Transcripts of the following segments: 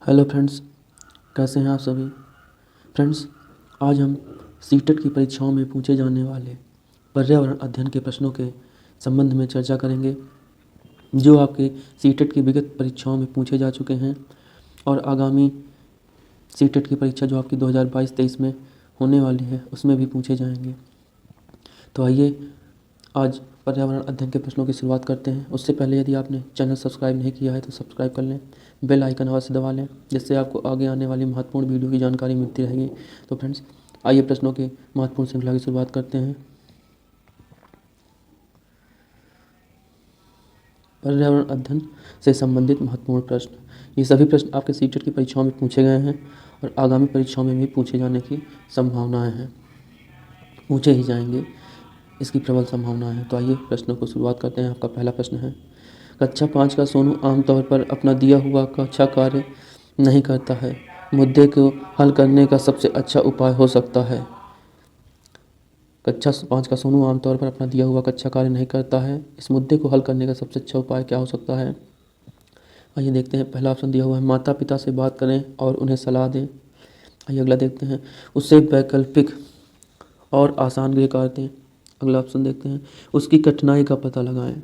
Hello friends, कैसे हैं आप सभी। फ्रेंड्स, आज हम सीटेट की परीक्षाओं में पूछे जाने वाले पर्यावरण अध्ययन के प्रश्नों के संबंध में चर्चा करेंगे, जो आपके सीटेट की विगत परीक्षाओं में पूछे जा चुके हैं और आगामी सीटेट की परीक्षा जो आपकी 2022-23 में होने वाली है उसमें भी पूछे जाएंगे। तो आइए आज पर्यावरण अध्ययन के प्रश्नों की शुरुआत करते हैं। उससे पहले यदि आपने चैनल सब्सक्राइब नहीं किया है तो सब्सक्राइब कर लें, बेल आइकन अवश्य दबा लें, जिससे आपको आगे आने वाली महत्वपूर्ण वीडियो की जानकारी मिलती रहेगी। तो फ्रेंड्स, आइए प्रश्नों की महत्वपूर्ण श्रृंखला की शुरुआत करते हैं। पर्यावरण अध्ययन से संबंधित महत्वपूर्ण प्रश्न। ये सभी प्रश्न आपके सीटेट की परीक्षाओं में पूछे गए हैं और आगामी परीक्षाओं में भी पूछे जाने की संभावनाएँ हैं, पूछे ही जाएंगे, इसकी प्रबल संभावना है। तो आइए प्रश्नों को शुरुआत करते हैं। आपका पहला प्रश्न है, कक्षा 5 का सोनू आमतौर पर अपना दिया हुआ कक्षा कार्य नहीं करता है। मुद्दे को हल करने का सबसे अच्छा उपाय हो सकता है। कक्षा 5 का सोनू आमतौर पर अपना दिया हुआ कक्षा कार्य नहीं करता है। इस मुद्दे को हल करने का सबसे अच्छा उपाय क्या हो सकता है। आइए देखते हैं। पहला ऑप्शन दिया हुआ है, माता पिता से बात करें और उन्हें सलाह दें। आइए अगला देखते हैं, उससे वैकल्पिक और आसान गृह कार्य दें। अगला ऑप्शन देखते हैं, उसकी कठिनाई का पता लगाएं।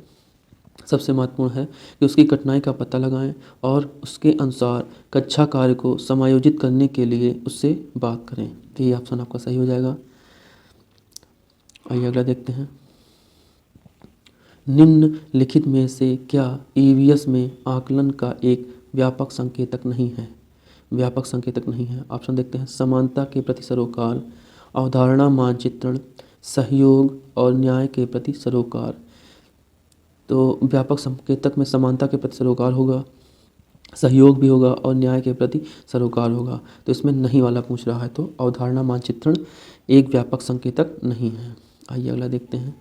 सबसे महत्वपूर्ण है कि उसकी कठिनाई का पता लगाएं और उसके अनुसार कक्षा कार्य को समायोजित करने के लिए उससे बात करें। तो ये ऑप्शन आपका सही हो जाएगा। आइए अगला देखते हैं, निम्नलिखित में से क्या ईवीएस में आकलन का एक व्यापक संकेतक नहीं है। व्यापक संकेतक नहीं है। ऑप्शन देखते हैं, समानता के प्रति सरोकार, अवधारणा मानचित्रण, सहयोग और न्याय के प्रति सरोकार। तो व्यापक संकेतक में समानता के प्रति सरोकार होगा, सहयोग भी होगा और न्याय के प्रति सरोकार होगा। तो इसमें नहीं वाला पूछ रहा है, तो अवधारणा मानचित्रण एक व्यापक संकेतक नहीं है। आइए अगला देखते हैं।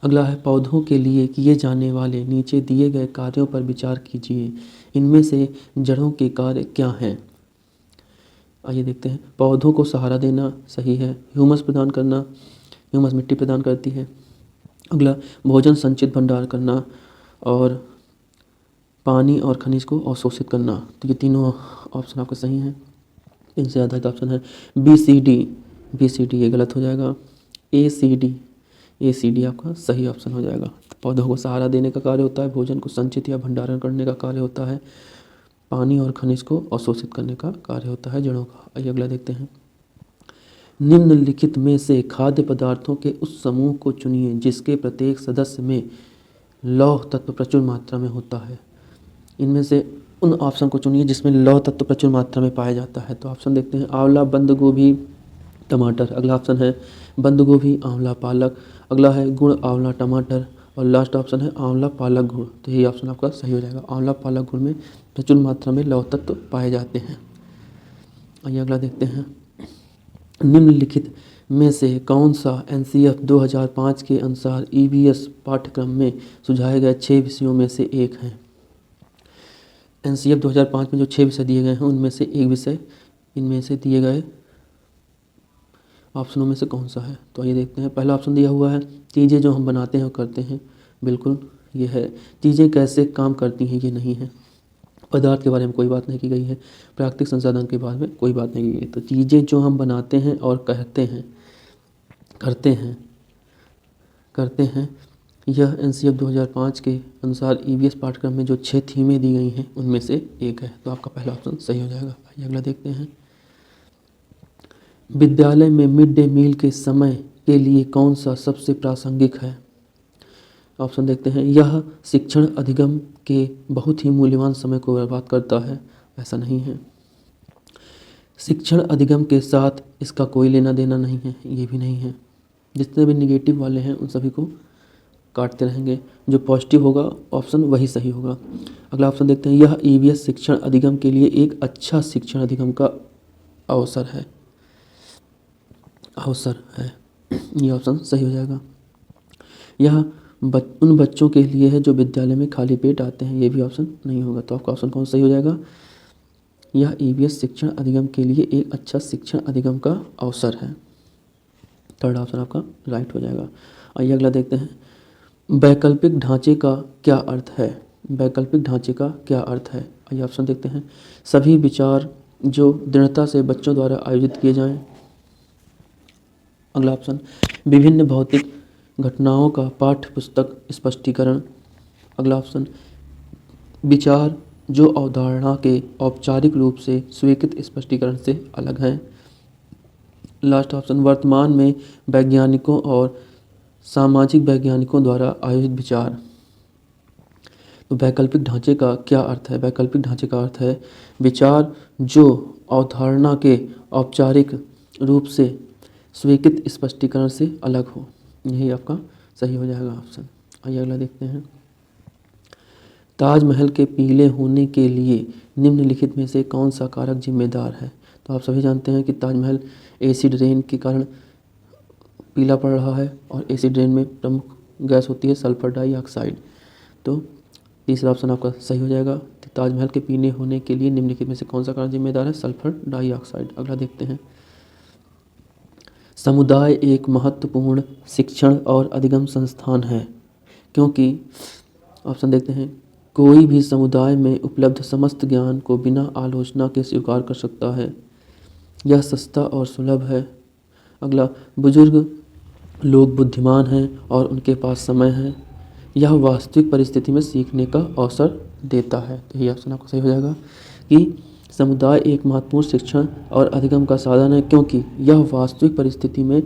अगला है, पौधों के लिए किए जाने वाले नीचे दिए गए कार्यों पर विचार कीजिए। इनमें से जड़ों के कार्य क्या हैं। आइए देखते हैं। पौधों को सहारा देना सही है। ह्यूमस प्रदान करना, ह्यूमस मिट्टी प्रदान करती है। अगला, भोजन संचित भंडार करना और पानी और खनिज को अवशोषित करना। तो ये तीनों ऑप्शन आपके सही हैं। इनसे आधारित ऑप्शन है बी सी डी, ये गलत हो जाएगा। ए सी डी आपका सही ऑप्शन हो जाएगा। पौधों को सहारा देने का कार्य होता है, भोजन को संचित या भंडारण करने का कार्य होता है, पानी और खनिज को अवशोषित करने का कार्य होता है जड़ों का। आइए अगला देखते हैं। निम्नलिखित में से खाद्य पदार्थों के उस समूह को चुनिए जिसके प्रत्येक सदस्य में लौह तत्व प्रचुर मात्रा में होता है। इनमें से उन ऑप्शन को चुनिए जिसमें लौह तत्व प्रचुर मात्रा में पाया जाता है। तो ऑप्शन देखते हैं, आंवला, बंद गोभी, टमाटर। अगला ऑप्शन है बंद गोभी, आंवला, पालक। अगला है गुड़, आंवला, टमाटर। और लास्ट ऑप्शन है आंवला, पालक, गुड़। तो ये ऑप्शन आपका सही हो जाएगा। आंवला, पालक, गुड़ में प्रचुर मात्रा में लौह तत्व पाए जाते हैं। आइए अगला देखते हैं। निम्नलिखित में से कौन सा एनसीएफ 2005 के अनुसार ईवीएस पाठ्यक्रम में सुझाए गए 6 विषयों में से एक है। एनसीएफ 2005 में जो 6 विषय दिए गए हैं उनमें से एक विषय इनमें से दिए गए ऑप्शनों में से कौन सा है। तो आइए देखते हैं। पहला ऑप्शन दिया हुआ है, चीज़ें जो हम बनाते हैं और करते हैं। बिल्कुल ये है। चीज़ें कैसे काम करती हैं, ये नहीं है। पदार्थ के बारे में कोई बात नहीं की गई है। प्राकृतिक संसाधन के बारे में कोई बात नहीं की गई। तो चीज़ें जो हम बनाते हैं और करते हैं, यह एनसीएफ 2005 के अनुसार ईवीएस पाठ्यक्रम में जो 6 थीमें दी गई हैं उनमें से एक है। तो आपका पहला ऑप्शन सही हो जाएगा। आइए अगला देखते हैं। विद्यालय में मिड डे मील के समय के लिए कौन सा सबसे प्रासंगिक है। ऑप्शन देखते हैं, यह शिक्षण अधिगम के बहुत ही मूल्यवान समय को बर्बाद करता है। ऐसा नहीं है। शिक्षण अधिगम के साथ इसका कोई लेना देना नहीं है, ये भी नहीं है। जितने भी निगेटिव वाले हैं उन सभी को काटते रहेंगे। जो पॉजिटिव होगा ऑप्शन वही सही होगा। अगला ऑप्शन देखते हैं, यह ईवीएस शिक्षण अधिगम के लिए एक अच्छा शिक्षण अधिगम का अवसर है। ये ऑप्शन सही हो जाएगा। यह उन बच्चों के लिए है जो विद्यालय में खाली पेट आते हैं, ये भी ऑप्शन नहीं होगा। तो आपका ऑप्शन कौन सही हो जाएगा, यह ईवीएस शिक्षण अधिगम के लिए एक अच्छा शिक्षण अधिगम का अवसर है। थर्ड ऑप्शन आपका राइट हो जाएगा। आइए अगला देखते हैं। वैकल्पिक ढांचे का क्या अर्थ है। वैकल्पिक ढांचे का क्या अर्थ है? आइए ऑप्शन देखते हैं। सभी विचार जो दृढ़ता से बच्चों द्वारा आयोजित किए जाएं। अगला ऑप्शन, विभिन्न भौतिक घटनाओं का पाठ्य पुस्तक स्पष्टीकरण। अगला ऑप्शन, विचार जो अवधारणा के औपचारिक रूप से स्वीकृत स्पष्टीकरण से अलग हैं। लास्ट ऑप्शन, वर्तमान में वैज्ञानिकों और सामाजिक वैज्ञानिकों द्वारा आयोजित विचार। तो वैकल्पिक ढांचे का क्या अर्थ है? वैकल्पिक ढांचे का अर्थ है विचार जो अवधारणा के औपचारिक रूप से स्वीकृत स्पष्टीकरण से अलग हो। यही आपका सही हो जाएगा ऑप्शन। आइए अगला देखते हैं। ताजमहल के पीले होने के लिए निम्नलिखित में से कौन सा कारक जिम्मेदार है? तो आप सभी जानते हैं कि ताजमहल एसिड रेन के कारण पीला पड़ रहा है और एसिड रेन में प्रमुख गैस होती है सल्फर डाइऑक्साइड। तो तीसरा ऑप्शन आपका सही हो जाएगा। तो ताजमहल के पीले होने के लिए निम्नलिखित में से कौन सा कारक जिम्मेदार है? Sulphur dioxide. अगला देखते हैं। समुदाय एक महत्वपूर्ण शिक्षण और अधिगम संस्थान है क्योंकि ऑप्शन देखते हैं। कोई भी समुदाय में उपलब्ध समस्त ज्ञान को बिना आलोचना के स्वीकार कर सकता है। यह सस्ता और सुलभ है। अगला, बुजुर्ग लोग बुद्धिमान हैं और उनके पास समय है। यह वास्तविक परिस्थिति में सीखने का अवसर देता है। तो ये ऑप्शन आपका सही हो जाएगा कि समुदाय एक महत्वपूर्ण शिक्षण और अधिगम का साधन है क्योंकि यह वास्तविक परिस्थिति में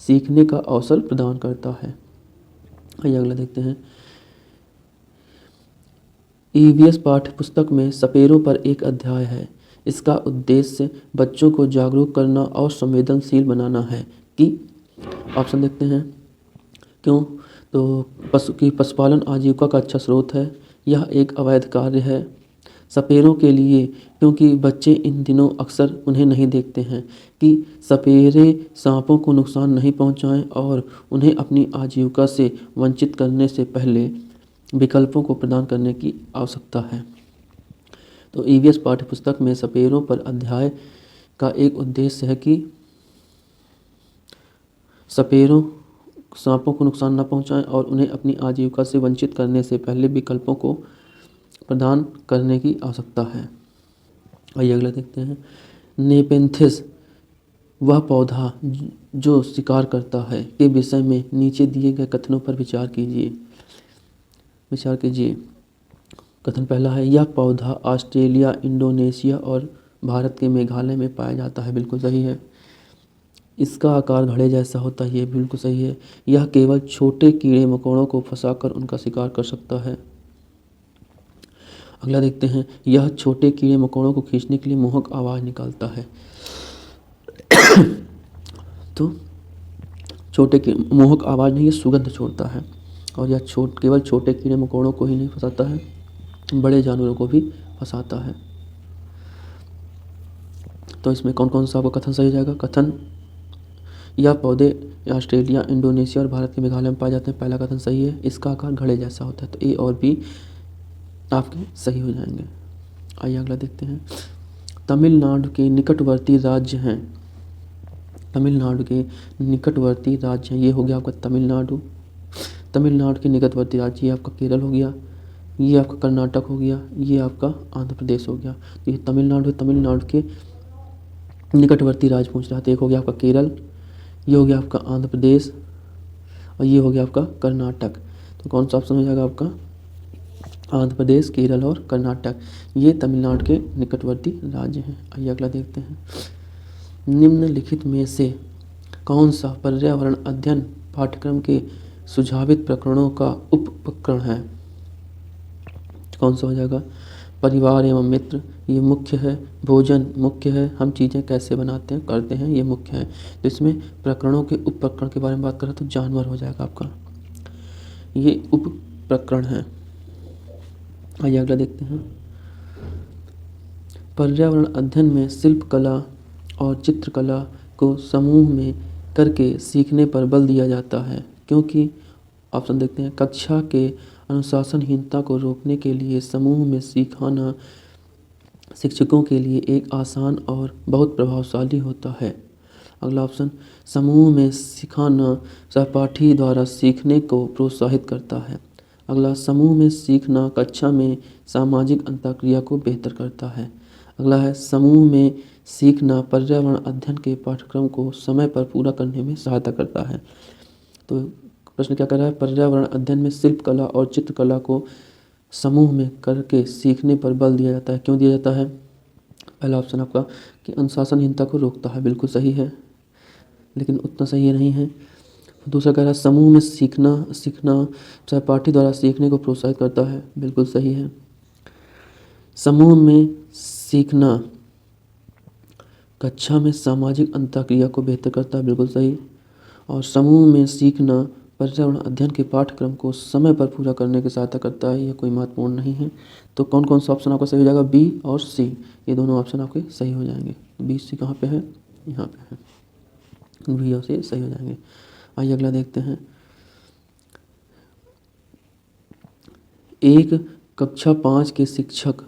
सीखने का अवसर प्रदान करता है। आइए अगला देखते हैं। ईवीएस पाठ्य पुस्तक में सपेरों पर एक अध्याय है। इसका उद्देश्य बच्चों को जागरूक करना और संवेदनशील बनाना है कि ऑप्शन देखते हैं। क्यों? तो पशुपालन आजीविका का अच्छा स्रोत है। यह एक अवैध कार्य है सपेरों के लिए क्योंकि बच्चे इन दिनों अक्सर उन्हें नहीं देखते हैं कि सपेरे सांपों को नुकसान नहीं पहुंचाएं और उन्हें अपनी आजीविका से वंचित करने से पहले विकल्पों को प्रदान करने की आवश्यकता है। तो ईवीएस पाठ्यपुस्तक में सपेरों पर अध्याय का एक उद्देश्य है कि सपेरों सांपों को नुकसान न पहुंचाएं और उन्हें अपनी आजीविका से वंचित करने से पहले विकल्पों को प्रदान करने की आवश्यकता है। आइए अगला देखते हैं। नेपेंथिस वह पौधा जो शिकार करता है के विषय में नीचे दिए गए कथनों पर विचार कीजिए। कथन पहला है, यह पौधा ऑस्ट्रेलिया, इंडोनेशिया और भारत के मेघालय में पाया जाता है। बिल्कुल सही है। इसका आकार घड़े जैसा होता है। ये बिल्कुल सही है। यह केवल छोटे कीड़े मकोड़ों को फंसाकर उनका शिकार कर सकता है। अगला देखते हैं। यह छोटे कीड़े मकोड़ों को खींचने के लिए मोहक आवाज़ निकालता है। तो मोहक आवाज़ नहीं, ये सुगंध छोड़ता है और यह केवल छोटे कीड़े मकोड़ों को ही नहीं फंसाता है, बड़े जानवरों को भी फंसाता है। तो इसमें कौन कौन सा आपका कथन सही हो जाएगा? कथन, यह पौधे ऑस्ट्रेलिया, इंडोनेशिया और भारत के मेघालय में पाए जाते हैं। पहला कथन सही है। इसका आकार घड़े जैसा होता है। तो ए और बी आपके सही हो जाएंगे। आइए अगला देखते हैं। तमिलनाडु के निकटवर्ती राज्य हैं। तमिलनाडु के निकटवर्ती राज्य हैं। ये हो गया आपका तमिलनाडु के निकटवर्ती राज्य। ये आपका केरल हो गया, ये आपका कर्नाटक हो गया, ये आपका आंध्र प्रदेश हो गया। तो ये तमिलनाडु के निकटवर्ती राज्य पूछ रहा था। एक हो गया आपका केरल, ये हो गया आपका आंध्र प्रदेश और ये हो गया आपका कर्नाटक। तो कौन सा ऑप्शन हो जाएगा आपका? आंध्र प्रदेश, केरल और कर्नाटक, ये तमिलनाडु के निकटवर्ती राज्य हैं। आइए अगला देखते हैं। निम्नलिखित में से कौन सा पर्यावरण अध्ययन पाठ्यक्रम के सुझावित प्रकरणों का उपप्रकरण है? कौन सा हो जाएगा? परिवार एवं मित्र ये मुख्य है, भोजन मुख्य है, हम चीज़ें कैसे बनाते हैं करते हैं ये मुख्य है। तो इसमें प्रकरणों के उप प्रकरण के बारे में बात करें तो जानवर हो जाएगा आपका, ये उप प्रकरण है। आइए अगला देखते हैं। पर्यावरण अध्ययन में शिल्प कला और चित्रकला को समूह में करके सीखने पर बल दिया जाता है क्योंकि ऑप्शन देखते हैं। कक्षा के अनुशासनहीनता को रोकने के लिए समूह में सिखाना शिक्षकों के लिए एक आसान और बहुत प्रभावशाली होता है। अगला ऑप्शन, समूह में सिखाना सहपाठी द्वारा सीखने को प्रोत्साहित करता है। अगला, समूह में सीखना कक्षा में सामाजिक अंतःक्रिया को बेहतर करता है। अगला है, समूह में सीखना पर्यावरण अध्ययन के पाठ्यक्रम को समय पर पूरा करने में सहायता करता है। तो प्रश्न क्या कर रहा है, पर्यावरण अध्ययन में शिल्पकला और चित्रकला को समूह में करके सीखने पर बल दिया जाता है। क्यों दिया जाता है? पहला ऑप्शन आपका कि अनुशासनहीनता को रोकता है, बिल्कुल सही है, लेकिन उतना सही नहीं है। दूसरा कह रहा है समूह में सीखना सहपाठी द्वारा सीखने को प्रोत्साहित करता है, बिल्कुल सही है। समूह में सीखना कक्षा में सामाजिक अंतःक्रिया को बेहतर करता है, बिल्कुल सही। और समूह में सीखना पर्यावरण अध्ययन के पाठ्यक्रम को समय पर पूरा करने की सहायता करता है, यह कोई महत्वपूर्ण नहीं है। तो कौन कौन सा ऑप्शन आपका सही हो जाएगा? बी और सी, ये दोनों ऑप्शन आपके सही हो जाएंगे। बी सी कहाँ पे है? यहाँ पे है, बी और सी सही हो जाएंगे। आइए अगला देखते हैं। एक कक्षा 5 के शिक्षक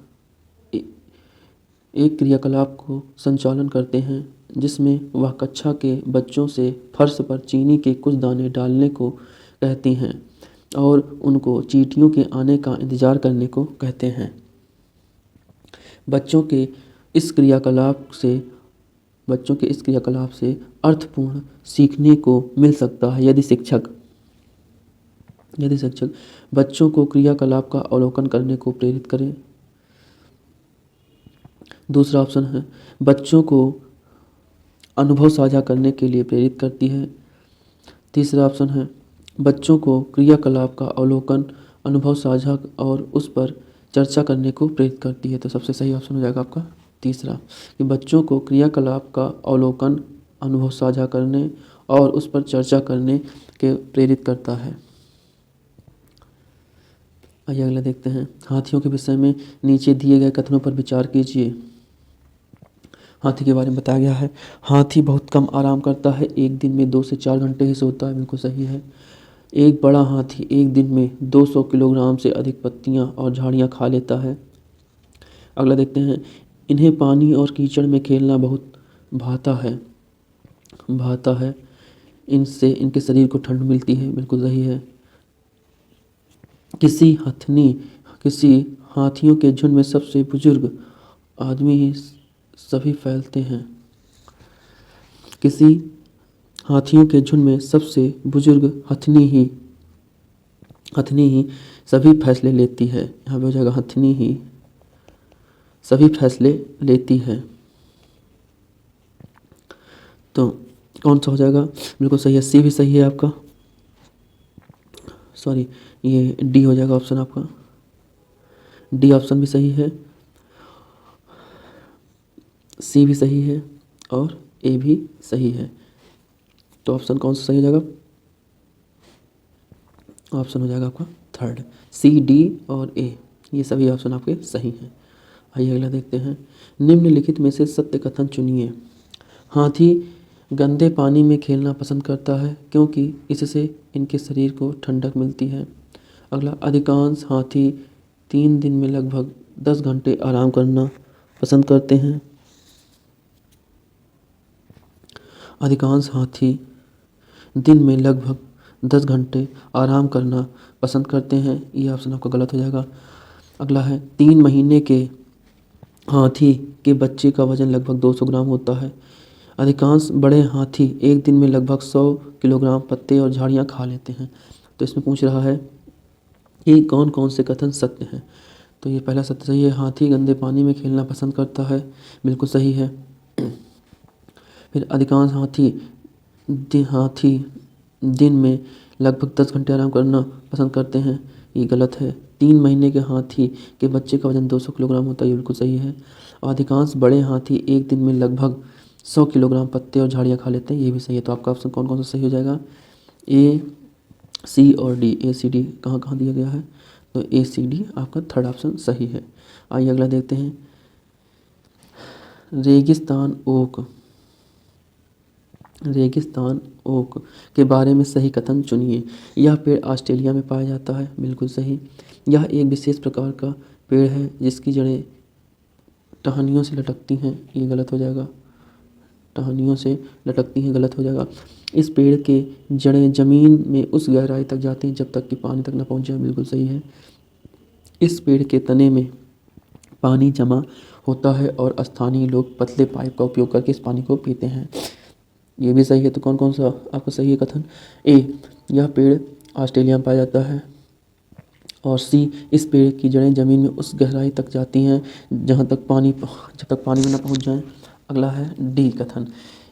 एक क्रियाकलाप को संचालन करते हैं जिसमें वह कक्षा के बच्चों से फर्श पर चीनी के कुछ दाने डालने को कहती हैं और उनको चींटियों के आने का इंतज़ार करने को कहते हैं। बच्चों के इस क्रियाकलाप से अर्थपूर्ण सीखने को मिल सकता है यदि शिक्षक बच्चों को क्रियाकलाप का अवलोकन करने को प्रेरित करें। दूसरा ऑप्शन है बच्चों को अनुभव साझा करने के लिए प्रेरित करती है। तीसरा ऑप्शन है बच्चों को क्रियाकलाप का अवलोकन, अनुभव साझा और उस पर चर्चा करने को प्रेरित करती है। तो सबसे सही ऑप्शन हो जाएगा आपका तीसरा, कि बच्चों को क्रियाकलाप का अवलोकन, अनुभव साझा करने और उस पर चर्चा करने के प्रेरित करता है। आइए अगला देखते हैं। हाथियों के विषय में नीचे दिए गए कथनों पर विचार कीजिए। हाथी के बारे में बताया गया है, हाथी बहुत कम आराम करता है, एक दिन में 2 से 4 घंटे ही सोता है, बिल्कुल सही है। एक बड़ा हाथी एक दिन में 200 किलोग्राम से अधिक पत्तियां और झाड़ियां खा लेता है। अगला देखते हैं। इन्हें पानी और कीचड़ में खेलना बहुत भाता है, इनसे इनके शरीर को ठंड मिलती है, बिल्कुल सही है। किसी हाथियों के झुंड में सबसे बुजुर्ग आदमी ही सभी फैलते हैं। किसी हाथियों के झुंड में सबसे बुजुर्ग हथनी ही सभी फैसले लेती है, यहाँ पे हो जाएगा हथनी ही सभी फैसले लेती है। तो कौन सा हो जाएगा? बिल्कुल सही है, सी भी सही है आपका, सॉरी ये डी हो जाएगा ऑप्शन आपका, डी ऑप्शन भी सही है, सी भी सही है और ए भी सही है। तो ऑप्शन कौन सा सही हो जाएगा? ऑप्शन हो जाएगा आपका थर्ड, सी, डी और ए, ये सभी ऑप्शन आपके सही हैं। आइए अगला देखते हैं। निम्नलिखित में से सत्य कथन चुनिए। हाथी गंदे पानी में खेलना पसंद करता है क्योंकि इससे इनके शरीर को ठंडक मिलती है। अगला, अधिकांश हाथी 3 दिन में लगभग 10 घंटे आराम करना पसंद करते हैं। अधिकांश हाथी दिन में लगभग 10 घंटे आराम करना पसंद करते हैं, ये ऑप्शन आपका गलत हो जाएगा। अगला है, 3 महीने के हाथी के बच्चे का वजन लगभग 200 ग्राम होता है। अधिकांश बड़े हाथी एक दिन में लगभग 100 किलोग्राम पत्ते और झाड़ियाँ खा लेते हैं। तो इसमें पूछ रहा है कि कौन कौन से कथन सत्य हैं। तो ये पहला सत्य सही है, हाथी गंदे पानी में खेलना पसंद करता है, बिल्कुल सही है। फिर अधिकांश हाथी दिन में लगभग 10 घंटे आराम करना पसंद करते हैं, ये गलत है। 3 महीने के हाथी के बच्चे का वजन 200 किलोग्राम होता है, ये बिल्कुल सही है। और अधिकांश बड़े हाथी एक दिन में लगभग 100 किलोग्राम पत्ते और झाड़ियाँ खा लेते हैं, ये भी सही है। तो आपका ऑप्शन कौन कौन सा सही हो जाएगा? ए, सी और डी। ए, सी, डी कहाँ कहाँ दिया गया है? तो ए, सी, डी आपका थर्ड ऑप्शन सही है। आइए अगला देखते हैं। रेगिस्तान ओक के बारे में सही कथन चुनिए। यह पेड़ ऑस्ट्रेलिया में पाया जाता है, बिल्कुल सही। यह एक विशेष प्रकार का पेड़ है जिसकी जड़ें टहनियों से लटकती हैं, ये गलत हो जाएगा। टहनियों से लटकती हैं, गलत हो जाएगा। इस पेड़ के जड़ें ज़मीन में उस गहराई तक जाती हैं जब तक कि पानी तक न पहुँच जाए, बिल्कुल सही है। इस पेड़ के तने में पानी जमा होता है और स्थानीय लोग पतले पाइप का उपयोग करके इस पानी को पीते हैं, ये भी सही है। तो कौन कौन सा आपका सही है कथन? ए, यह पेड़ ऑस्ट्रेलिया में पाया जाता है, और सी, इस पेड़ की जड़ें ज़मीन में उस गहराई तक जाती हैं जब तक पानी में न पहुंच जाए। अगला है डी कथन,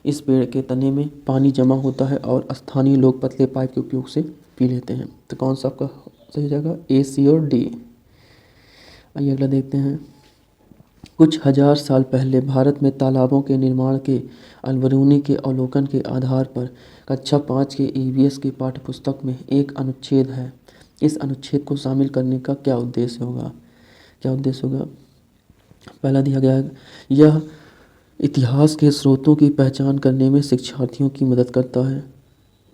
इस पेड़ के तने में पानी जमा होता है और स्थानीय लोग पतले पाइप के उपयोग से पी लेते हैं। तो कौन सा आपका सही हो जाएगा? ए, सी और डी। आइए अगला देखते हैं। कुछ हजार साल पहले भारत में तालाबों के निर्माण के अलबरूनी के अवलोकन के आधार पर कक्षा 5 के ईवीएस की पाठ्यपुस्तक में एक अनुच्छेद है। इस अनुच्छेद को शामिल करने का क्या उद्देश्य होगा? पहला दिया गया है, यह इतिहास के स्रोतों की पहचान करने में शिक्षार्थियों की मदद करता है,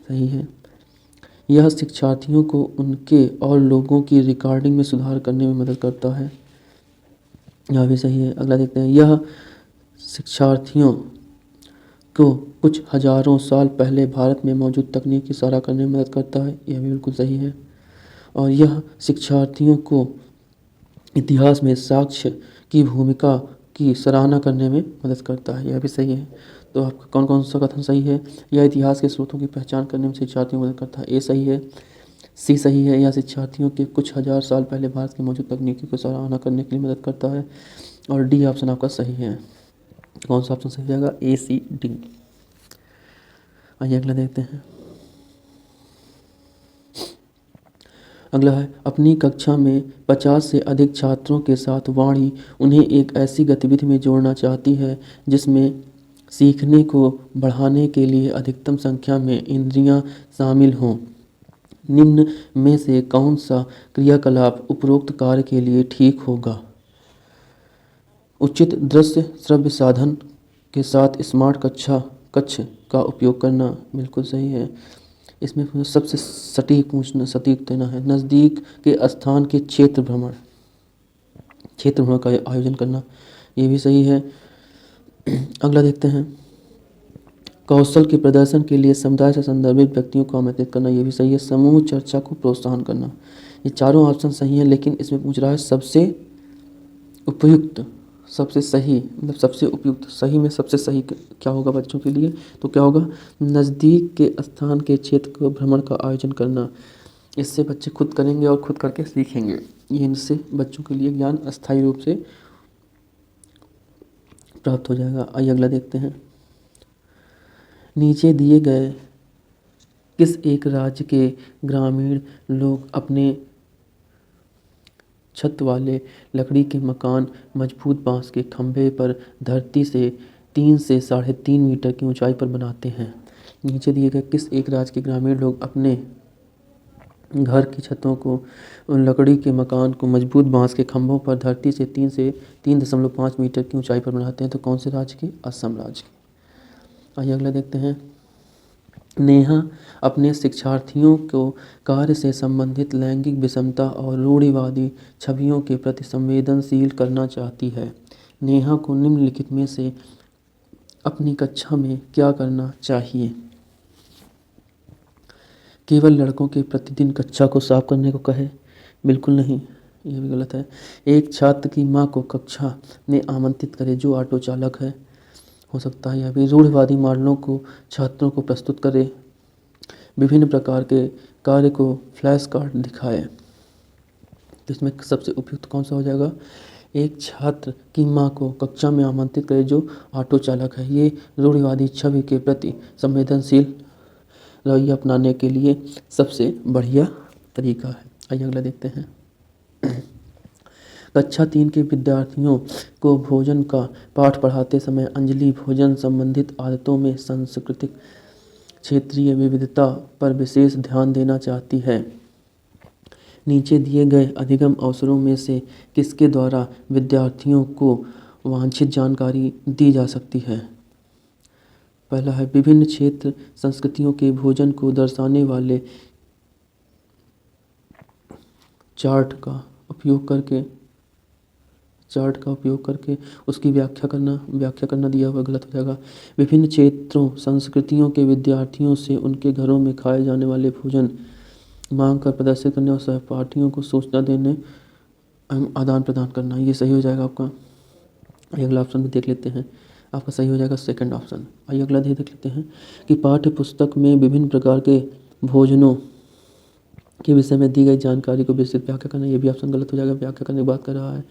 सही है। यह शिक्षार्थियों को उनके और लोगों की रिकॉर्डिंग में सुधार करने में मदद करता है, यह भी सही है। अगला देखते हैं, यह शिक्षार्थियों को कुछ हजारों साल पहले भारत में मौजूद तकनीक की सराहना करने में मदद करता है, यह भी बिल्कुल सही है। और यह शिक्षार्थियों को इतिहास में साक्ष्य की भूमिका की सराहना करने में मदद करता है, यह भी सही है। तो आपका कौन कौन सा कथन सही है? यह इतिहास के स्रोतों की पहचान करने में शिक्षार्थियों को मदद करता है, ए सही है। सी सही है, यह शिक्षार्थियों के कुछ हजार साल पहले भारत की मौजूद तकनीकी को सराहना करने के लिए मदद करता है, और डी ऑप्शन आपका सही है। कौन सा ऑप्शन सही हो जाएगा? ए, सी, डी। आइए अगला देखते हैं। अगला है, अपनी कक्षा में 50 से अधिक छात्रों के साथ वाणी उन्हें एक ऐसी गतिविधि में जोड़ना चाहती है जिसमें सीखने को बढ़ाने के लिए अधिकतम संख्या में इंद्रियां शामिल हों। निम्न में से कौन सा क्रियाकलाप उपरोक्त कार्य के लिए ठीक होगा? उचित दृश्य श्रव्य साधन के साथ स्मार्ट कक्ष का उपयोग करना, बिल्कुल सही है। इसमें सबसे सटीक देना है। नज़दीक के स्थान के क्षेत्र भ्रमण का आयोजन करना, ये भी सही है। अगला देखते हैं, कौशल के प्रदर्शन के लिए समुदाय से संदर्भित व्यक्तियों को आमंत्रित करना, ये भी सही है। समूह चर्चा को प्रोत्साहन करना, ये चारों ऑप्शन सही हैं, लेकिन इसमें पूछ रहा है सबसे उपयुक्त, सबसे सही, मतलब सबसे उपयुक्त, सही में सबसे सही क्या होगा बच्चों के लिए? तो क्या होगा? नज़दीक के स्थान के क्षेत्र को भ्रमण का आयोजन करना। इससे बच्चे खुद करेंगे और खुद करके सीखेंगे, ये इनसे बच्चों के लिए ज्ञान अस्थायी रूप से प्राप्त हो जाएगा। आइए अगला देखते हैं। नीचे दिए गए किस एक राज्य के ग्रामीण लोग अपने छत वाले लकड़ी के मकान मजबूत बांस के खंभे पर धरती से 3 से 3.5 मीटर की ऊंचाई पर बनाते हैं? नीचे दिए गए किस एक राज्य के ग्रामीण लोग अपने घर की छतों को लकड़ी के मकान को मजबूत बांस के खंभों पर धरती से 3.5 मीटर की ऊंचाई पर बनाते हैं? तो कौन से राज्य के? असम राज्य के। आइए अगला देखते हैं। नेहा अपने शिक्षार्थियों को कार्य से संबंधित लैंगिक विषमता और रूढ़िवादी छवियों के प्रति संवेदनशील करना चाहती है। नेहा को निम्नलिखित में से अपनी कक्षा में क्या करना चाहिए? केवल लड़कों के प्रतिदिन कक्षा को साफ करने को कहे? बिल्कुल नहीं, यह भी गलत है। एक छात्र की मां को कक्षा में आमंत्रित करे जो ऑटो चालक है, हो सकता है। यह भी रूढ़िवादी मॉडलों को छात्रों को प्रस्तुत करे, विभिन्न प्रकार के कार्य को फ्लैश कार्ड दिखाए। तो इसमें सबसे उपयुक्त कौन सा हो जाएगा? एक छात्र की मां को कक्षा में आमंत्रित करे जो ऑटो चालक है, ये रूढ़िवादी छवि के प्रति संवेदनशील रवैया अपनाने के लिए सबसे बढ़िया तरीका है। आइए अगला देखते हैं। कक्षा 3 के विद्यार्थियों को भोजन का पाठ पढ़ाते समय अंजलि भोजन संबंधित आदतों में सांस्कृतिक क्षेत्रीय विविधता पर विशेष ध्यान देना चाहती है। नीचे दिए गए अधिगम अवसरों में से किसके द्वारा विद्यार्थियों को वांछित जानकारी दी जा सकती है? पहला है, विभिन्न क्षेत्र संस्कृतियों के भोजन को दर्शाने वाले चार्ट का उपयोग करके चार्ट का उपयोग करके उसकी व्याख्या करना दिया हुआ गलत हो जाएगा। विभिन्न क्षेत्रों संस्कृतियों के विद्यार्थियों से उनके घरों में खाए जाने वाले भोजन मांग कर प्रदर्शित करने और सहपाठियों को सूचना देने आदान प्रदान करना, ये सही हो जाएगा आपका। आइए अगला ऑप्शन भी देख लेते हैं, आपका सही हो जाएगा सेकंड ऑप्शन। आइए अगला देख लेते हैं कि पाठ्य पुस्तक में विभिन्न प्रकार के भोजनों के विषय में दी गई जानकारी को विस्तृत व्याख्या करना, ये भी ऑप्शन गलत हो जाएगा, व्याख्या करने की बात कर रहा है।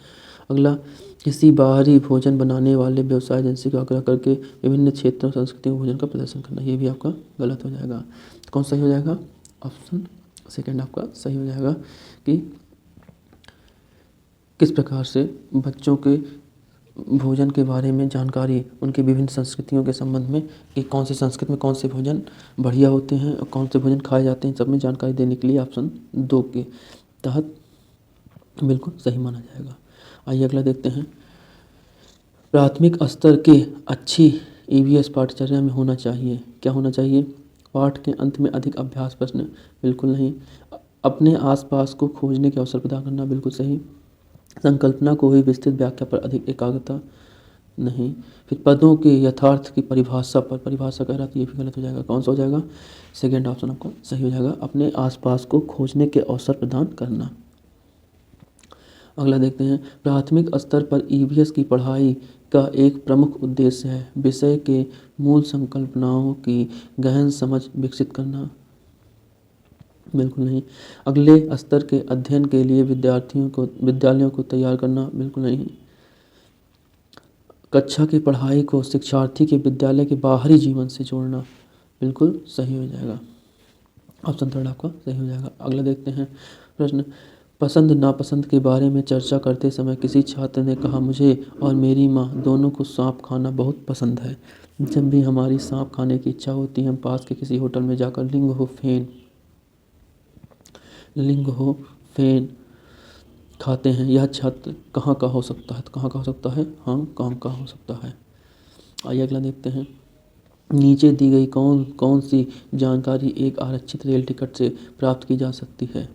अगला, किसी बाहरी भोजन बनाने वाले व्यवसाय एजेंसी का आग्रह करके विभिन्न क्षेत्रों संस्कृतियों भोजन का प्रदर्शन करना, ये भी आपका गलत हो जाएगा। कौन सही हो जाएगा? ऑप्शन सेकंड आपका सही हो जाएगा कि किस प्रकार से बच्चों के भोजन के बारे में जानकारी, उनकी विभिन्न संस्कृतियों के संबंध में कि कौन सी संस्कृति में कौन से भोजन बढ़िया होते हैं और कौन से भोजन खाए जाते हैं, सब में जानकारी देने के लिए ऑप्शन 2 के तहत बिल्कुल सही माना जाएगा। आइए अगला देखते हैं, प्राथमिक स्तर के अच्छी ईवीएस पाठ्यचर्या में होना चाहिए, क्या होना चाहिए? पाठ के अंत में अधिक अभ्यास प्रश्न, बिल्कुल नहीं। अपने आसपास को खोजने के अवसर प्रदान करना, बिल्कुल सही। संकल्पना को ही विस्तृत व्याख्या पर अधिक एकाग्रता, नहीं। फिर पदों के यथार्थ की परिभाषा कह रहा था, ये भी गलत हो जाएगा। कौन सा हो जाएगा? सेकेंड ऑप्शन आपका सही हो जाएगा, अपने आसपास को खोजने के अवसर प्रदान करना। अगला देखते हैं, प्राथमिक स्तर पर ईवीएस की पढ़ाई का एक प्रमुख उद्देश्य है विषय के मूल संकल्पनाओं की गहन समझ विकसित करना, बिल्कुल नहीं। अगले स्तर के अध्ययन के लिए विद्यालयों को तैयार करना, बिल्कुल नहीं। कक्षा की पढ़ाई को शिक्षार्थी के विद्यालय के बाहरी जीवन से जोड़ना, बिल्कुल सही हो जाएगा। ऑप्शन थर्ड आपका सही हो जाएगा। अगला देखते हैं प्रश्न, पसंद नापसंद के बारे में चर्चा करते समय किसी छात्र ने कहा, मुझे और मेरी माँ दोनों को सांप खाना बहुत पसंद है। जब भी हमारी सांप खाने की इच्छा होती है हम पास के किसी होटल में जाकर लिंग हो फेन खाते हैं। यह छात्र कहाँ का हो सकता है? तो कहाँ का हो सकता है? हांगकांग का हो सकता है। आइए अगला देखते हैं, नीचे दी गई कौन सी जानकारी एक आरक्षित रेल टिकट से प्राप्त की जा सकती है?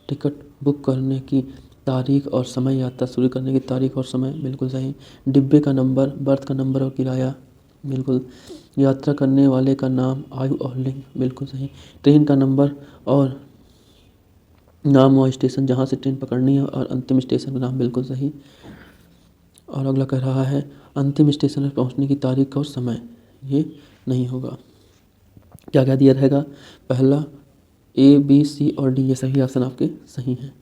टिकट बुक करने की तारीख और समय, यात्रा शुरू करने की तारीख और समय, बिल्कुल सही। डिब्बे का नंबर, बर्थ का नंबर और किराया, बिल्कुल। यात्रा करने वाले का नाम, आयु और लिंग, बिल्कुल सही। ट्रेन का नंबर और नाम और स्टेशन जहाँ से ट्रेन पकड़नी है और अंतिम स्टेशन का नाम, बिल्कुल सही। और अगला कह रहा है अंतिम स्टेशन पर पहुँचने की तारीख और समय, ये नहीं होगा। क्या क्या दिया रहेगा? पहला A, B, C और D, ये सही ऑप्शन आपके सही हैं।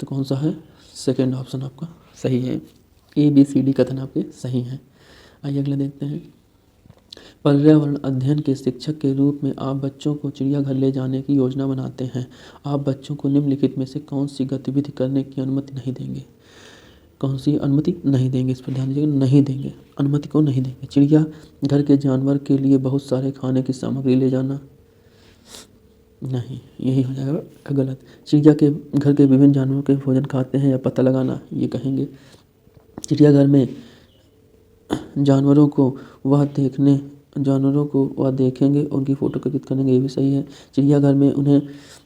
तो कौन सा है? सेकेंड ऑप्शन आपका सही है, A, B, C, D कथन आपके सही हैं। आइए अगला देखते हैं, पर्यावरण अध्ययन के शिक्षक के रूप में आप बच्चों को चिड़ियाघर ले जाने की योजना बनाते हैं। आप बच्चों को निम्नलिखित में से कौन सी गतिविधि करने की अनुमति नहीं देंगे? कौन सी अनुमति नहीं देंगे? इस पर ध्यान दीजिएगा, नहीं देंगे, अनुमति को नहीं देंगे। चिड़ियाघर के जानवर के लिए बहुत सारे खाने की सामग्री ले जाना, नहीं, यही हो जाएगा गलत। चिड़िया के घर के विभिन्न जानवरों के भोजन खाते हैं या पता लगाना, ये कहेंगे। चिड़ियाघर में जानवरों को वह देखेंगे, उनकी फ़ोटो क्लिक करेंगे, ये भी सही है। चिड़ियाघर में उन्हें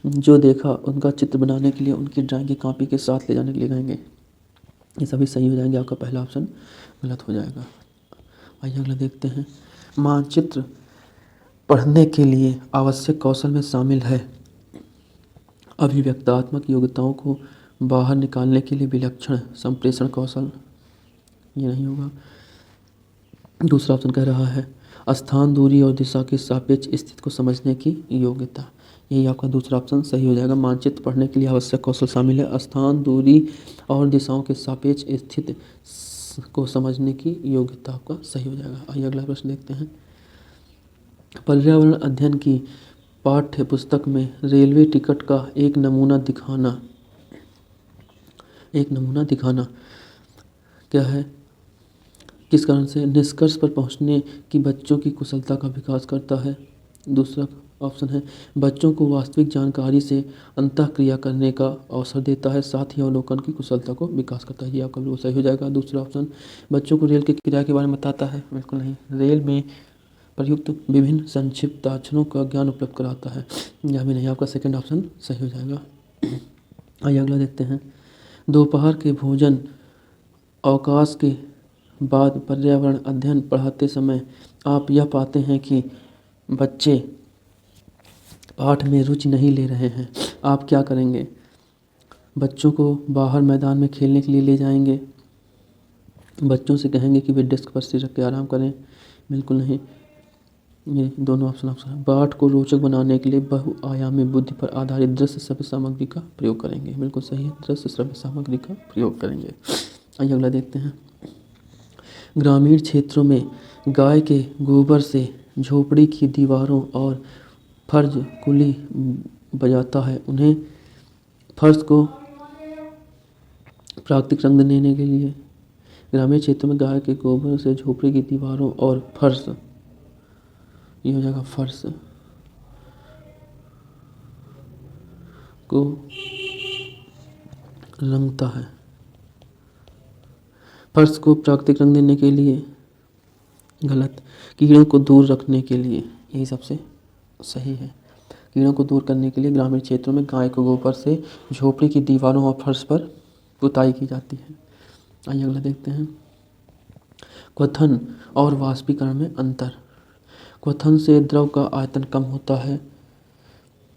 जो देखा उनका चित्र बनाने के लिए उनकी ड्राइंग की कॉपी के साथ ले जाने के लिए कहेंगे, ये सभी सही हो जाएंगे। आपका पहला ऑप्शन गलत हो जाएगा। आइए अगला देखते हैं, मानचित्र पढ़ने के लिए आवश्यक कौशल में शामिल है अभिव्यक्तात्मक योग्यताओं को बाहर निकालने के लिए विलक्षण संप्रेषण कौशल, ये नहीं होगा। दूसरा ऑप्शन कह रहा है स्थान, दूरी और दिशा के सापेक्ष स्थिति को समझने की योग्यता, यही आपका दूसरा ऑप्शन सही हो जाएगा। मानचित्र पढ़ने के लिए आवश्यक कौशल शामिल है स्थान, दूरी और दिशाओं के सापेक्ष स्थिति को समझने की योग्यता, आपका सही हो जाएगा। आइए अगला प्रश्न देखते हैं, पर्यावरण अध्ययन की पाठ्य पुस्तक में रेलवे टिकट का एक नमूना दिखाना क्या है? किस कारण से? निष्कर्ष पर पहुंचने की बच्चों की कुशलता का विकास करता है। दूसरा ऑप्शन है बच्चों को वास्तविक जानकारी से अंतःक्रिया करने का अवसर देता है, साथ ही अवलोकन की कुशलता को विकास करता है, ये आपका बिल्कुल सही हो जाएगा। दूसरा ऑप्शन बच्चों को रेल के किराए के बारे में बताता है, बिल्कुल नहीं। रेल में प्रयुक्त विभिन्न संक्षिप्ताक्षरों का ज्ञान उपलब्ध कराता है, यह भी नहीं, आपका सेकंड ऑप्शन सही हो जाएगा। आइए अगला देखते हैं, दोपहर के भोजन अवकाश के बाद पर्यावरण अध्ययन पढ़ाते समय आप यह पाते हैं कि बच्चे पाठ में रुचि नहीं ले रहे हैं, आप क्या करेंगे? बच्चों को बाहर मैदान में खेलने के लिए ले जाएंगे, बच्चों से कहेंगे कि वे डेस्क पर सिर रख के आराम करें? बिल्कुल नहीं। ये दोनों ऑप्शन पाठ को रोचक बनाने के लिए बहुआयामी बुद्धि पर आधारित दृश्य श्रव्य सामग्री का प्रयोग करेंगे। बिल्कुल सही है, दृश्य श्रव्य सामग्री का प्रयोग करेंगे। आइए अगला देखते हैं। ग्रामीण क्षेत्रों में गाय के गोबर से झोपड़ी की दीवारों और फर्श कुली बजाता है। उन्हें फर्श को प्राकृतिक रंग देने के लिए ग्रामीण क्षेत्रों में गाय के गोबर से झोपड़ी की दीवारों और फर्श, ये हो जाएगा फर्श को रंगता है। फर्श को प्राकृतिक रंग देने के लिए गलत। कीड़ों को दूर रखने के लिए, यही सबसे सही है। कीड़ों को दूर करने के लिए ग्रामीण क्षेत्रों में गाय के गोबर से झोपड़ी की दीवारों और फर्श पर पुताई की जाती है। आइए अगला देखते हैं। क्वथन और वाष्पीकरण में अंतर। क्वथन से द्रव का आयतन कम होता है।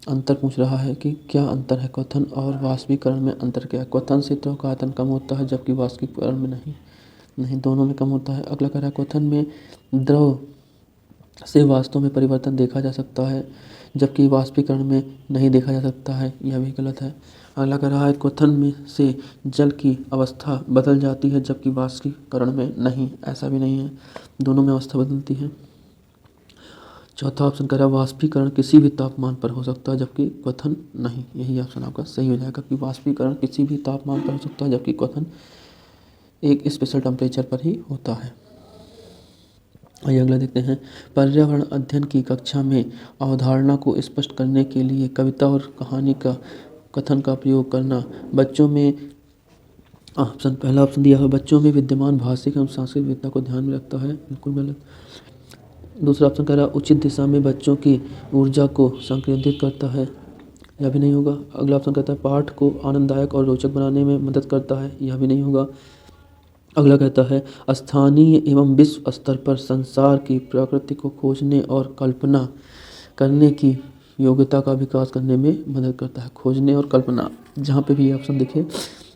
अंतर पूछ रहा है कि क्या अंतर है क्वथन और वाष्पीकरण में अंतर क्या है? क्वथन से द्रव का आयतन कम होता है जबकि वाष्पीकरण में नहीं, दोनों में कम होता है। अगला कह रहा है क्वथन में द्रव से वास्तव में परिवर्तन देखा जा सकता है जबकि वाष्पीकरण में नहीं देखा जा सकता है, यह भी गलत है। अगला कह रहा है क्वथन में से जल की अवस्था बदल जाती है जबकि वाष्पीकरण में नहीं, ऐसा भी नहीं है, दोनों में अवस्था बदलती है। चौथा ऑप्शन कह रहा है वाष्पीकरण किसी भी तापमान पर हो सकता है जबकि क्वथन नहीं, यही ऑप्शन आपका सही हो जाएगा कि वाष्पीकरण किसी भी तापमान पर हो सकता है जबकि क्वथन एक स्पेशल टेम्परेचर पर ही होता है। आइए अगला देखते हैं। पर्यावरण अध्ययन की कक्षा में अवधारणा को स्पष्ट करने के लिए कविता और कहानी का कथन का प्रयोग करना बच्चों में पहला ऑप्शन दिया है बच्चों में विद्यमान भाषिक एवं सांस्कृतिक विविधता को ध्यान में रखता है, बिल्कुल गलत। दूसरा ऑप्शन कह रहा है उचित दिशा में बच्चों की ऊर्जा को संकेंद्रित करता है, यह भी नहीं होगा। अगला ऑप्शन कहता है पाठ को आनंददायक और रोचक बनाने में मदद करता है, यह भी नहीं होगा। अगला कहता है स्थानीय एवं विश्व स्तर पर संसार की प्रकृति को खोजने और कल्पना करने की योग्यता का विकास करने में मदद करता है। खोजने और कल्पना, जहाँ पे भी ये ऑप्शन दिखे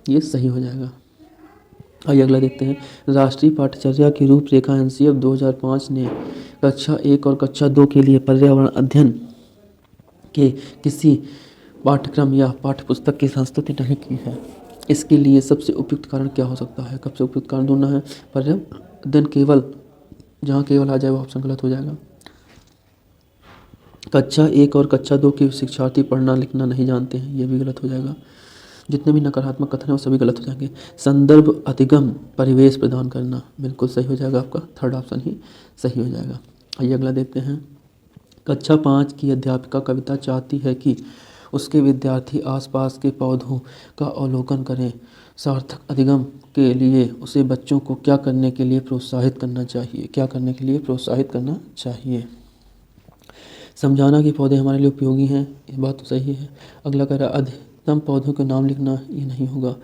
ये सही हो जाएगा। आइए अगला देखते हैं। राष्ट्रीय पाठ्यचर्या की रूपरेखा एनसीएफ 2005 ने कक्षा 1 और कक्षा 2 के लिए पर्यावरण अध्ययन के किसी पाठ्यक्रम या पाठ्यपुस्तक की संस्तुति नहीं की है। इसके लिए सबसे उपयुक्त कारण क्या हो सकता है? सबसे उपयुक्त कारण ढूंढना है। पर्यावरण अध्ययन केवल, जहाँ केवल आ जाए वो ऑप्शन गलत हो जाएगा। कक्षा 1 और कक्षा 2 के शिक्षार्थी पढ़ना लिखना नहीं जानते हैं, ये भी गलत हो जाएगा। जितने भी नकारात्मक कथन हैं वो सभी गलत हो जाएंगे। संदर्भ अधिगम परिवेश प्रदान करना, बिल्कुल सही हो जाएगा आपका, थर्ड ऑप्शन ही सही हो जाएगा। आइए अगला देखते हैं। कक्षा 5 की अध्यापिका कविता चाहती है कि उसके विद्यार्थी आसपास के पौधों का अवलोकन करें। सार्थक अधिगम के लिए उसे बच्चों को क्या करने के लिए प्रोत्साहित करना चाहिए? क्या करने के लिए प्रोत्साहित करना चाहिए? समझाना कि पौधे हमारे लिए उपयोगी हैं, ये बात तो सही है। अगला कह रहा है अधिकतम पौधों के नाम लिखना, ये नहीं होगा।